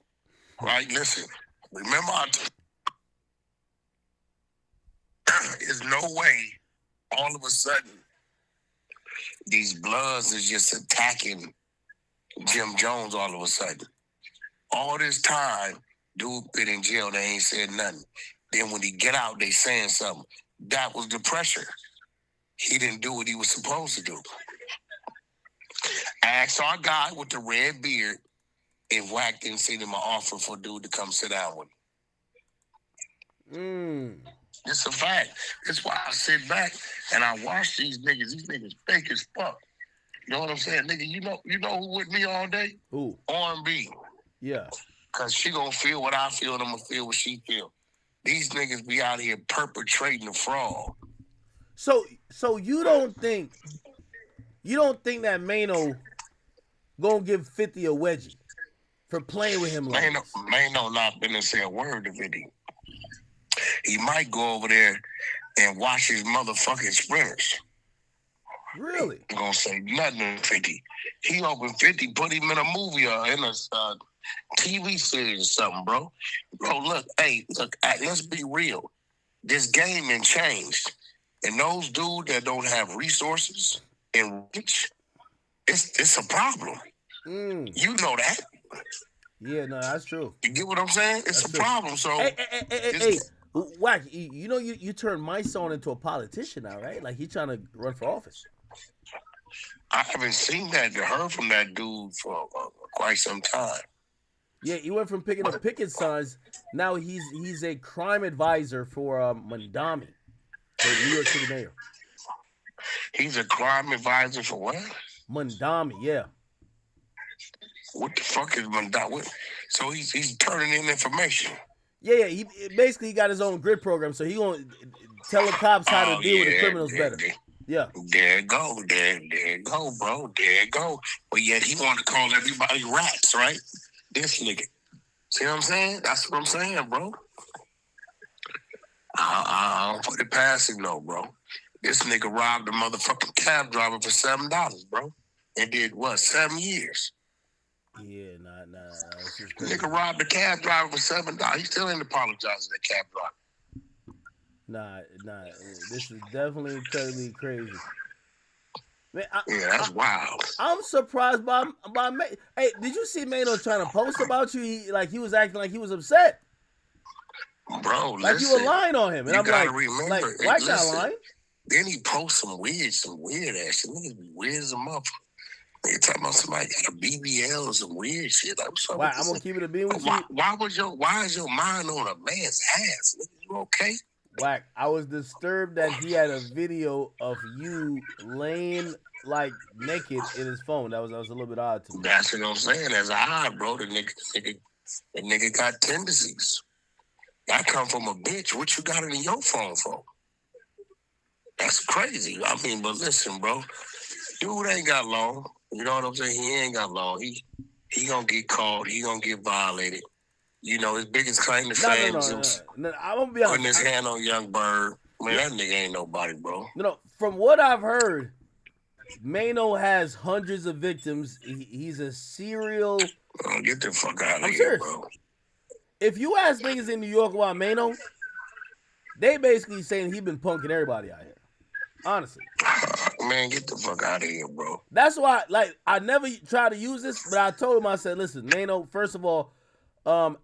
Right? Listen. Remember there's no way all of a sudden these Bloods is just attacking Jim Jones all of a sudden. All this time, dude been in jail, they ain't said nothing. Then when he get out, they saying something. That was the pressure. He didn't do what he was supposed to do. I asked our guy with the red beard if Wack didn't send him an offer for dude to come sit down with him. It's a fact. That's why I sit back and I watch these niggas. These niggas fake as fuck. You know what I'm saying? Nigga, you know who with me all day? Who? R&B. Yeah. Cause she gonna feel what I feel and I'm gonna feel what she feel. These niggas be out here perpetrating the fraud. So you don't think that Maino gonna give 50 a wedgie for playing with him like this? Maino not finna say a word to 50. He might go over there and watch his motherfucking sprinters. Really? He gonna say nothing to 50. He opened 50, put him in a movie or in a TV series or something, bro. Bro, look, let's be real. This game ain't changed. And those dudes that don't have resources and rich, it's a problem. You know that. Yeah, no, that's true. You get what I'm saying? It's a problem. So hey, Wack, you know you turned my son into a politician now, right? Like he trying to run for office. I haven't seen that or heard from that dude for quite some time. Yeah, he went from picking up picket signs. Now he's a crime advisor for Mandami, the New York City mayor. He's a crime advisor for what? Mandami, yeah. What the fuck is Mandami? So he's turning in information. Yeah. He basically got his own grid program, so he gonna tell the cops how to deal with the criminals better. Yeah. There you go, bro. There you go. But yet he want to call everybody rats, right? This nigga. See what I'm saying? That's what I'm saying, bro. I don't put it past him, no, bro. This nigga robbed a motherfucking cab driver for $7, bro. And did what? 7 years. Yeah, nah. This is crazy. Nigga robbed a cab driver for $7. He still ain't apologizing to that cab driver. Nah. This is definitely totally crazy. Man, that's wild. I'm surprised by Hey, did you see Maino trying to post about you? He was acting like he was upset. Bro, like listen, you were lying on him. And you I'm gotta like, remember, why not lying? Then he posts some weird ass shit. Niggas be weird as a motherfucker. Nigga talking about somebody got a BBL or some weird shit. Like, what's up with I'm gonna keep it a bean with you. Why is your mind on a man's ass? Nigga, you okay? Wack, I was disturbed that he had a video of you laying like naked in his phone. That was a little bit odd to me. That's what I'm saying. That's odd, bro. The nigga got tendencies. I come from a bitch. What you got it in your phone for? That's crazy. I mean, but listen, bro. Dude ain't got long. You know what I'm saying? He ain't got long. He He gonna get caught. He gonna get violated. You know, his biggest claim to fame was I'm gonna be putting honest. his hand on Young Bird. Man, that nigga ain't nobody, bro. No, from what I've heard, Maino has hundreds of victims. He's a serial. Get the fuck out of I'm here, serious. bro. If you ask niggas in New York about Maino, they basically saying he been punking everybody out here. Honestly. Man, get the fuck out of here, bro. That's why, like, I never try to use this, but I told him, I said, listen, Maino, first of all,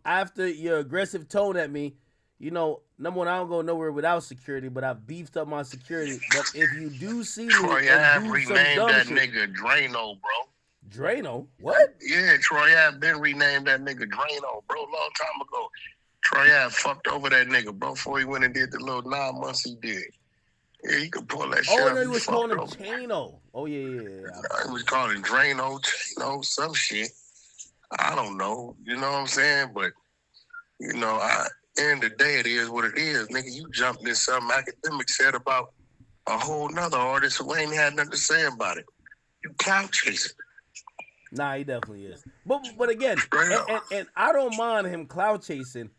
after your aggressive tone at me, you know, number one, I don't go nowhere without security, but I've beefed up my security. But if you do see me Troy and Ave do some renamed dumb that shit, nigga Drano, bro. Drano? What? Yeah, Troy Ave been renamed that nigga Drano, bro, long time ago. Troy Ave fucked over that nigga, bro, before he went and did the little 9 months he did. Yeah, he could pull that shit up. Oh, no, he was calling him over. Chano. Oh, yeah. He was calling Drano, Chano, some shit. I don't know. You know what I'm saying? But, you know, end of the day, it is what it is. Nigga, you jumped in something Akademiks said about a whole nother artist who ain't had nothing to say about it. You clout chasing. Nah, he definitely is. But again, and I don't mind him clout chasing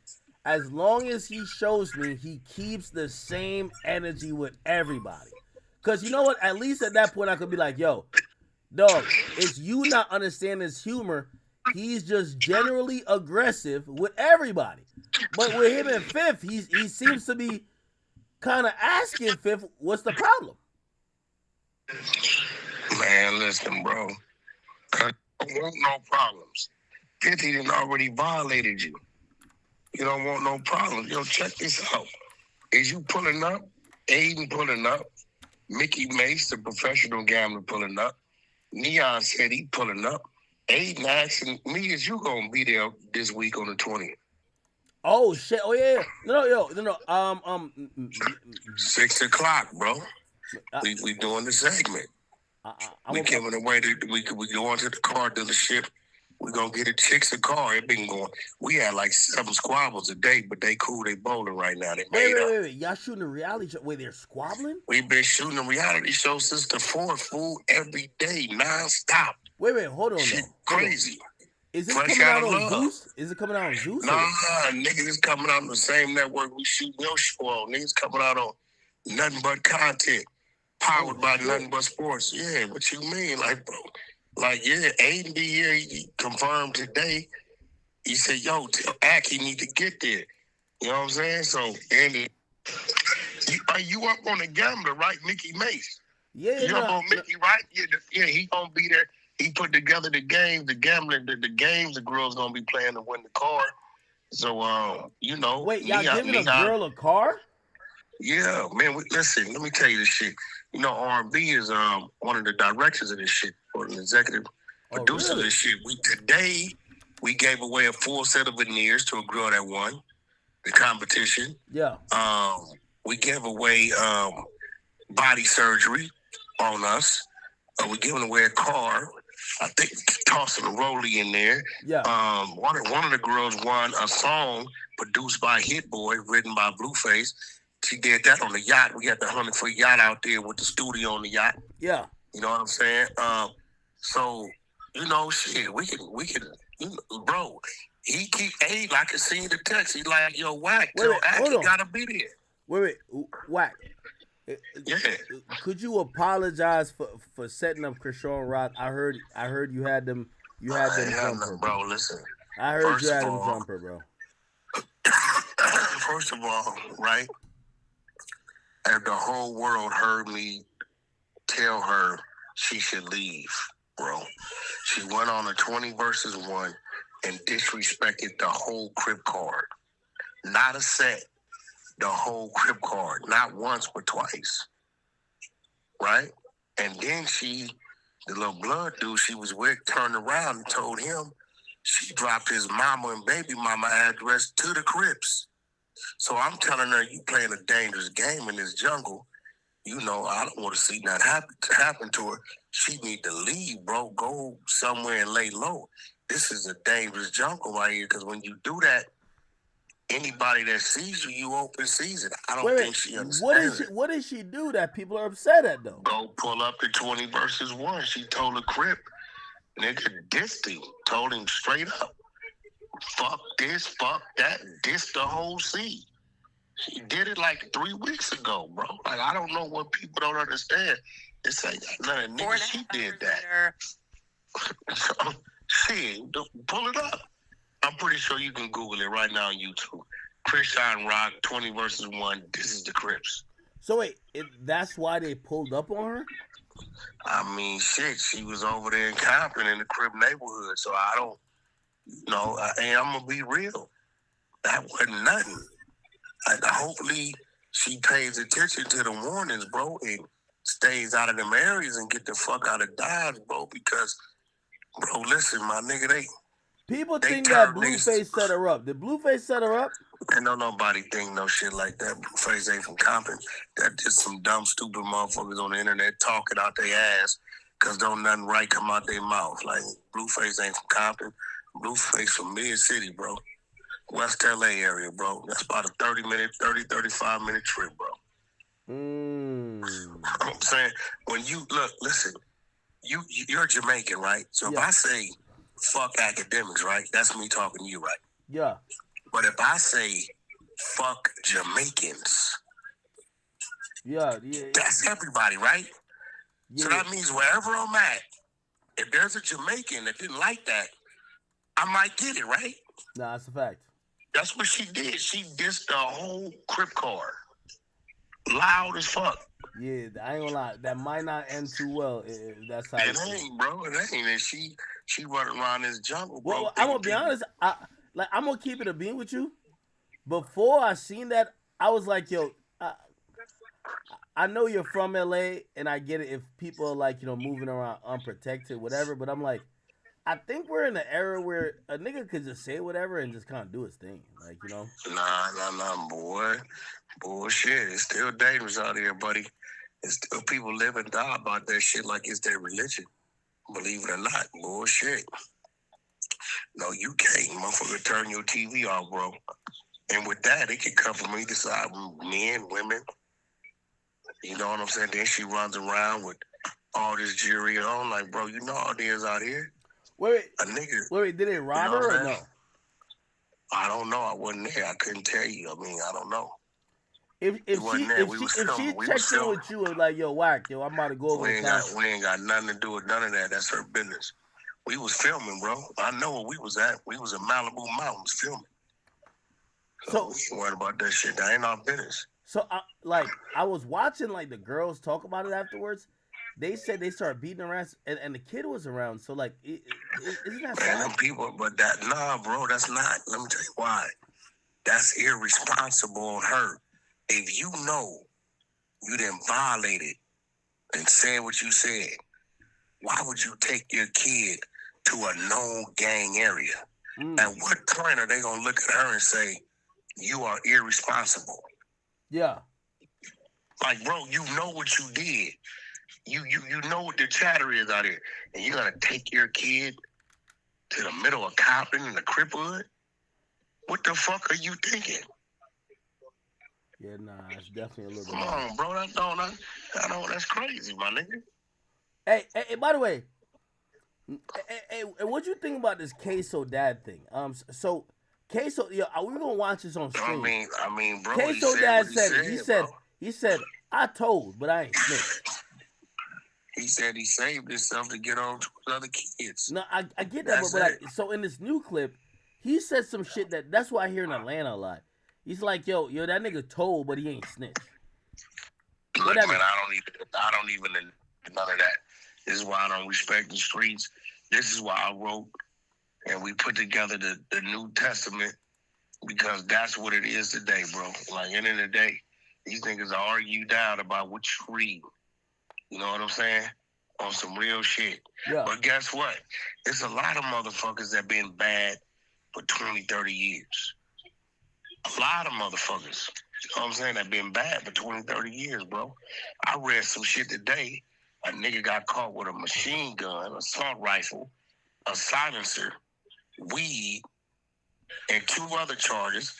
as long as he shows me he keeps the same energy with everybody. Because you know what? At least at that point, I could be like, yo, dog, it's you not understanding his humor. He's just generally aggressive with everybody. But with him in Fifth, he seems to be kind of asking Fifth, what's the problem? Man, listen, bro. I don't want no problems. 50 done already violated you. You don't want no problems. Yo, check this out. Is you pulling up? Aiden pulling up. Mickey Mace, the professional gambler, pulling up. Neon said he pulling up. Aiden asking me, is you gonna be there this week on the 20th? Oh shit! Oh yeah! No. 6 o'clock, bro. We doing the segment. We giving away we going to the car dealership. We gonna get a chicks a car. It been going. We had like 7 squabbles a day, but they cool. They bowling right now. They made up. Wait. Y'all shooting a reality show? Wait, they're squabbling? We've been shooting a reality show since the 4th, fool, every day, non-stop. Wait, hold on. Shit crazy. Is this coming out on Zeus? Is it coming out on Zeus? Nah, niggas, it's coming out on the same network we shoot your show on. Niggas coming out on Nothing But Content, powered by Nothing But Sports. Yeah, what you mean? Like, bro, like, yeah, Aiden be here, he confirmed today. He said, yo, tell Ak he need to get there. You know what I'm saying? So, Andy, you up on the gambler, right? Mickey Mace. Yeah. You up on Mickey, right? Yeah, he gonna be there. He put together the games, the gambling, the games the girl's gonna be playing to win the car. So, you know. Wait, y'all giving a girl a car? Yeah, man. Listen, let me tell you this shit. You know, R&B is one of the directors of this shit, or the executive producer of this shit. Today we gave away a full set of veneers to a girl that won the competition. Yeah. We gave away body surgery on us. We're giving away a car. I think tossing a rollie in there. Yeah. One of the girls won a song produced by Hit Boy, written by Blueface. She did that on the yacht. We got the 100-foot yacht out there with the studio on the yacht. Yeah. You know what I'm saying? So, you know, shit, we can, you know, bro. He keep Aiden. I can see the text. He like, yo, Whack. Tell Ak he gotta be there. Wait, Whack. Yeah. Could you apologize for setting up Krishan Rock? I heard you had them. You had them jumper, bro. Listen. I heard you had them jumper, bro. First of all, right? And the whole world heard me tell her she should leave, bro. She went on a 20 versus 1 and disrespected the whole crib card. Not a set. The whole crib card, not once but twice, right? And then the little blood dude she was with, turned around and told him she dropped his mama and baby mama address to the Crips. So I'm telling her, you playing a dangerous game in this jungle. You know, I don't want to see that happen to her. She need to leave, bro. Go somewhere and lay low. This is a dangerous jungle right here, because when you do that, anybody that sees you open season. I don't think she understands. What did she do that people are upset at, though? Go pull up the 20 versus 1. She told the Crip, Nigga dissed him, told him straight up, fuck this, fuck that, diss the whole scene. She did it like 3 weeks ago, bro. Like, I don't know what people don't understand. This ain't got nothing, nigga. She did that. So, shit, pull it up. I'm pretty sure you can Google it right now on YouTube. Christian Rock, 20 versus 1, this is the Crips. So wait, that's why they pulled up on her? I mean, shit, she was over there in Compton in the Crip neighborhood, so I don't, and I'm going to be real. That wasn't nothing. Hopefully she pays attention to the warnings, bro, and stays out of them areas and get the fuck out of Dodge, bro, because, bro, listen, my nigga, People think that Blueface set her up. Did Blueface set her up? And don't nobody think no shit like that. Blueface ain't from Compton. That just some dumb, stupid motherfuckers on the internet talking out their ass because don't nothing right come out their mouth. Like, Blueface ain't from Compton. Blueface from Mid-City, bro. West LA area, bro. That's about a 35-minute trip, bro. I'm saying, when you, listen, you're Jamaican, right? So if I say, fuck Akademiks, right? That's me talking to you, right? Yeah. But if I say, fuck Jamaicans, that's everybody, right? Yeah. So that means wherever I'm at, if there's a Jamaican that didn't like that, I might get it, right? Nah, that's a fact. That's what she did. She dissed the whole Crip car. Loud as fuck. Yeah, I ain't gonna lie. That might not end too well. That's how it ain't, bro. It ain't. And she running around this jungle, bro. Well, I'm gonna be honest. I'm gonna keep it a bean with you. Before I seen that, I was like, yo, I know you're from LA, and I get it if people are like, moving around unprotected, whatever. But I'm like, I think we're in an era where a nigga could just say whatever and just kind of do his thing, like, Nah, boy. Bullshit. It's still dangerous out here, buddy. It's still people live and die about that shit like it's their religion. Believe it or not, bullshit. No, you can't, motherfucker, turn your TV off, bro. And with that, it can come from either side, men, women. You know what I'm saying? Then she runs around with all this jewelry on, like, bro, you know all this out here. Wait, a nigga. Wait, did they rob her or no? I don't know. I wasn't there. I couldn't tell you. I mean, I don't know. If she checked in with you and like, yo, whack, yo, I'm about to go over we ain't got nothing to do with none of that. That's her business. We was filming, bro. I know where we was at. We was in Malibu Mountains filming. So we ain't worried about that shit. That ain't our business. So, I was watching, like, the girls talk about it afterwards. They said they started beating her ass, and the kid was around. So, like, isn't that sad? People, but bro, that's not. Let me tell you why. That's irresponsible on her. If you know you done violated and said what you said, why would you take your kid to a known gang area? At what point are they going to look at her and say, you are irresponsible? Yeah. Like, bro, you know what you did. You know what the chatter is out here. And you're going to take your kid to the middle of Compton in the Cripwood? What the fuck are you thinking? Yeah, nah, it's definitely a little bit. Come on, bro. I know that's crazy, my nigga. Hey, by the way, hey, what you think about this Queso dad thing? So Queso, we're gonna watch this on stream. I mean, bro. Queso dad he said, I told, but I ain't snitched. He said he saved himself to get on to his other kids. No, I get that, but so in this new clip, he said some shit that's why I hear in Atlanta a lot. He's like, yo, that nigga told, but he ain't snitched. Look, man, I don't even none of that. This is why I don't respect the streets. This is why I wrote and we put together the New Testament, because that's what it is today, bro. Like, end of the day, these niggas are arguing down about what you read. You know what I'm saying? On some real shit. Yeah. But guess what? There's a lot of motherfuckers that been bad for 20, 30 years. A lot of motherfuckers, you know what I'm saying, that been bad for 20, 30 years, bro. I read some shit today. A nigga got caught with a machine gun, assault rifle, a silencer, weed, and 2 other charges.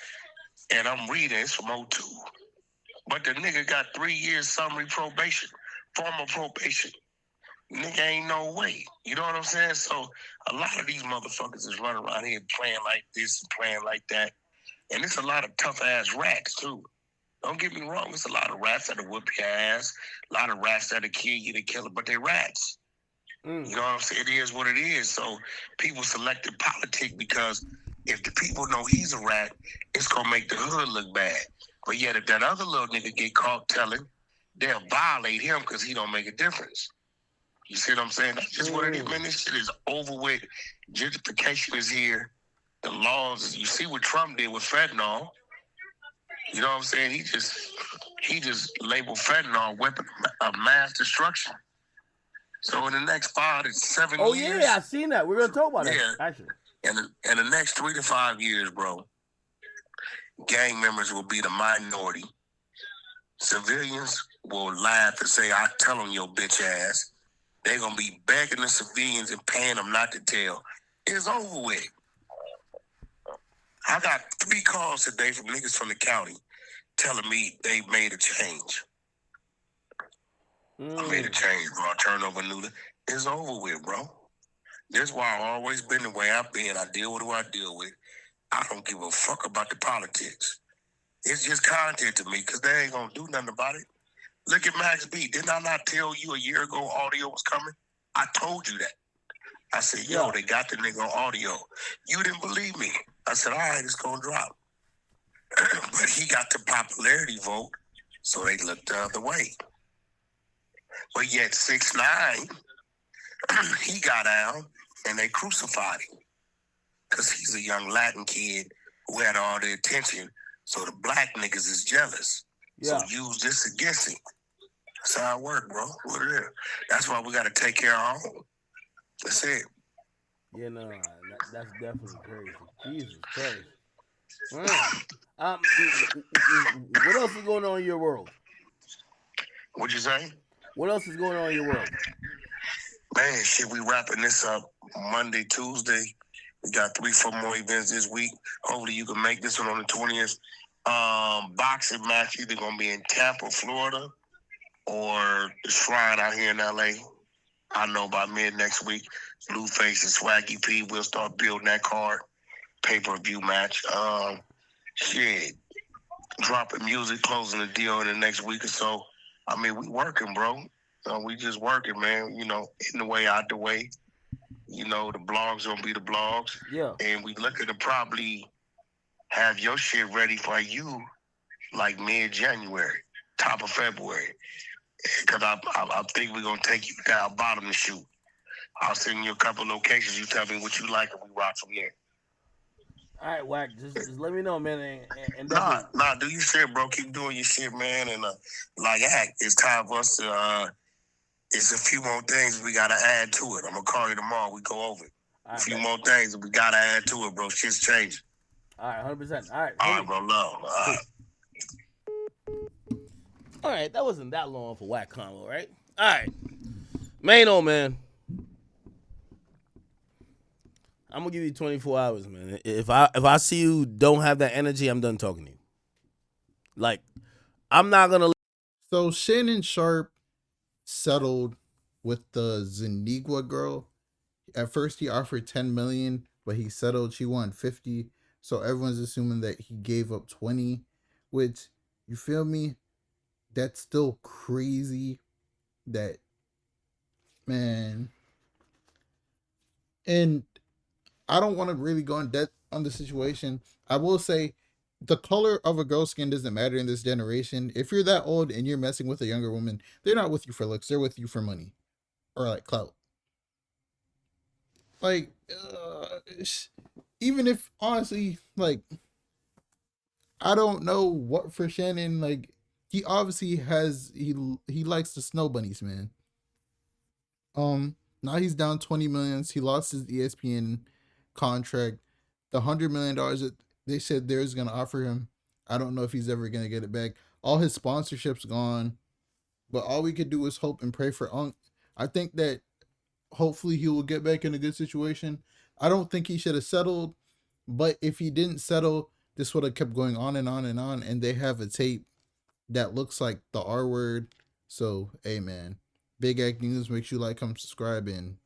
And I'm reading, it's from 02. But the nigga got 3 years summary probation, formal probation. Nigga ain't no way. You know what I'm saying? So a lot of these motherfuckers is running around here playing like this and playing like that. And it's a lot of tough ass rats too. Don't get me wrong, it's a lot of rats that'll whoop your ass, a lot of rats that'll kill you, they kill it, but they rats. You know what I'm saying? It is what it is. So people selected politic because if the people know he's a rat, it's gonna make the hood look bad. But yet if that other little nigga get caught telling, they'll violate him because he don't make a difference. You see what I'm saying? That's just what it is, man. This shit is over with. Gentrification is here. The laws, you see what Trump did with fentanyl. You know what I'm saying? He just labeled fentanyl weapon of mass destruction. So in the next 5 to 7 years. Oh yeah, I seen that. We're gonna talk about that actually. In the next 3 to 5 years, bro, gang members will be the minority. Civilians will laugh and say, "I tell them your bitch ass." They're gonna be begging the civilians and paying them not to tell. It's over with. I got 3 calls today from niggas from the county telling me they made a change. I made a change, bro. I turned over new. It's over with, bro. That's why I've always been the way I've been. I deal with who I deal with. I don't give a fuck about the politics. It's just content to me because they ain't gonna do nothing about it. Look at Max B. Didn't I not tell you a year ago audio was coming? I told you that. I said, yo, they got the nigga on audio. You didn't believe me. I said, all right, it's going to drop. But he got the popularity vote, so they looked the other way. But yet 6ix9ine, he got down and they crucified him because he's a young Latin kid who had all the attention. So the black niggas is jealous. So use this against him. That's how it work, bro. What it is. That's why we got to take care of our own. That's it. Yeah, no, that's definitely crazy. Jesus Christ. What else is going on in your world? What'd you say? What else is going on in your world? Man, shit, we wrapping this up Monday, Tuesday. We got 3-4 more events this week. Hopefully you can make this one on the 20th. Boxing match either gonna be in Tampa, Florida, or the Shrine out here in LA. I know by mid next week, Blueface and Swaggy P will start building that card. Pay-per-view match. Shit. Dropping music, closing the deal in the next week or so. I mean, we working, bro. We just working, man. You know, in the way, out the way. You know, the blogs gonna be the blogs. Yeah. And we looking to probably have your shit ready for you like mid-January, top of February. Because I think we're going to take you down bottom to shoot. I'll send you a couple locations. You tell me what you like and we rock from there. All right, Wack. Just let me know, man. And Nah, do your shit, bro. Keep doing your shit, man. And it's time for us to, it's a few more things we got to add to it. I'm going to call you tomorrow. We go over it. A few more things we got to add to it, bro. Shit's changing. All right, 100%. All right. All right, bro. Love. All right. All right, that wasn't that long for Wack Combo, right? All right. Maino, man. I'm going to give you 24 hours, man. If I see you don't have that energy, I'm done talking to you. Like, I'm not going to... So Shannon Sharp settled with the Zanigua girl. At first, he offered $10 million, but he settled. She wanted $50. So everyone's assuming that he gave up 20, which, you feel me? That's still crazy. That, man. And I don't want to really go in depth on the situation. I will say the color of a girl's skin doesn't matter in this generation. If you're that old and you're messing with a younger woman, they're not with you for looks. They're with you for money or like clout. Like, even if honestly, like, I don't know what for Shannon, like, he obviously has, he likes the snow bunnies, man. Now he's down 20 million. He lost his ESPN contract. The $100 million that they said there's going to offer him, I don't know if he's ever going to get it back. All his sponsorships gone. But all we could do is hope and pray for Unk. I think that hopefully he will get back in a good situation. I don't think he should have settled. But if he didn't settle, this would have kept going on and on and on. And they have a tape that looks like the R word. So, hey, man. Big Act News. Make sure you like, comment, subscribe, and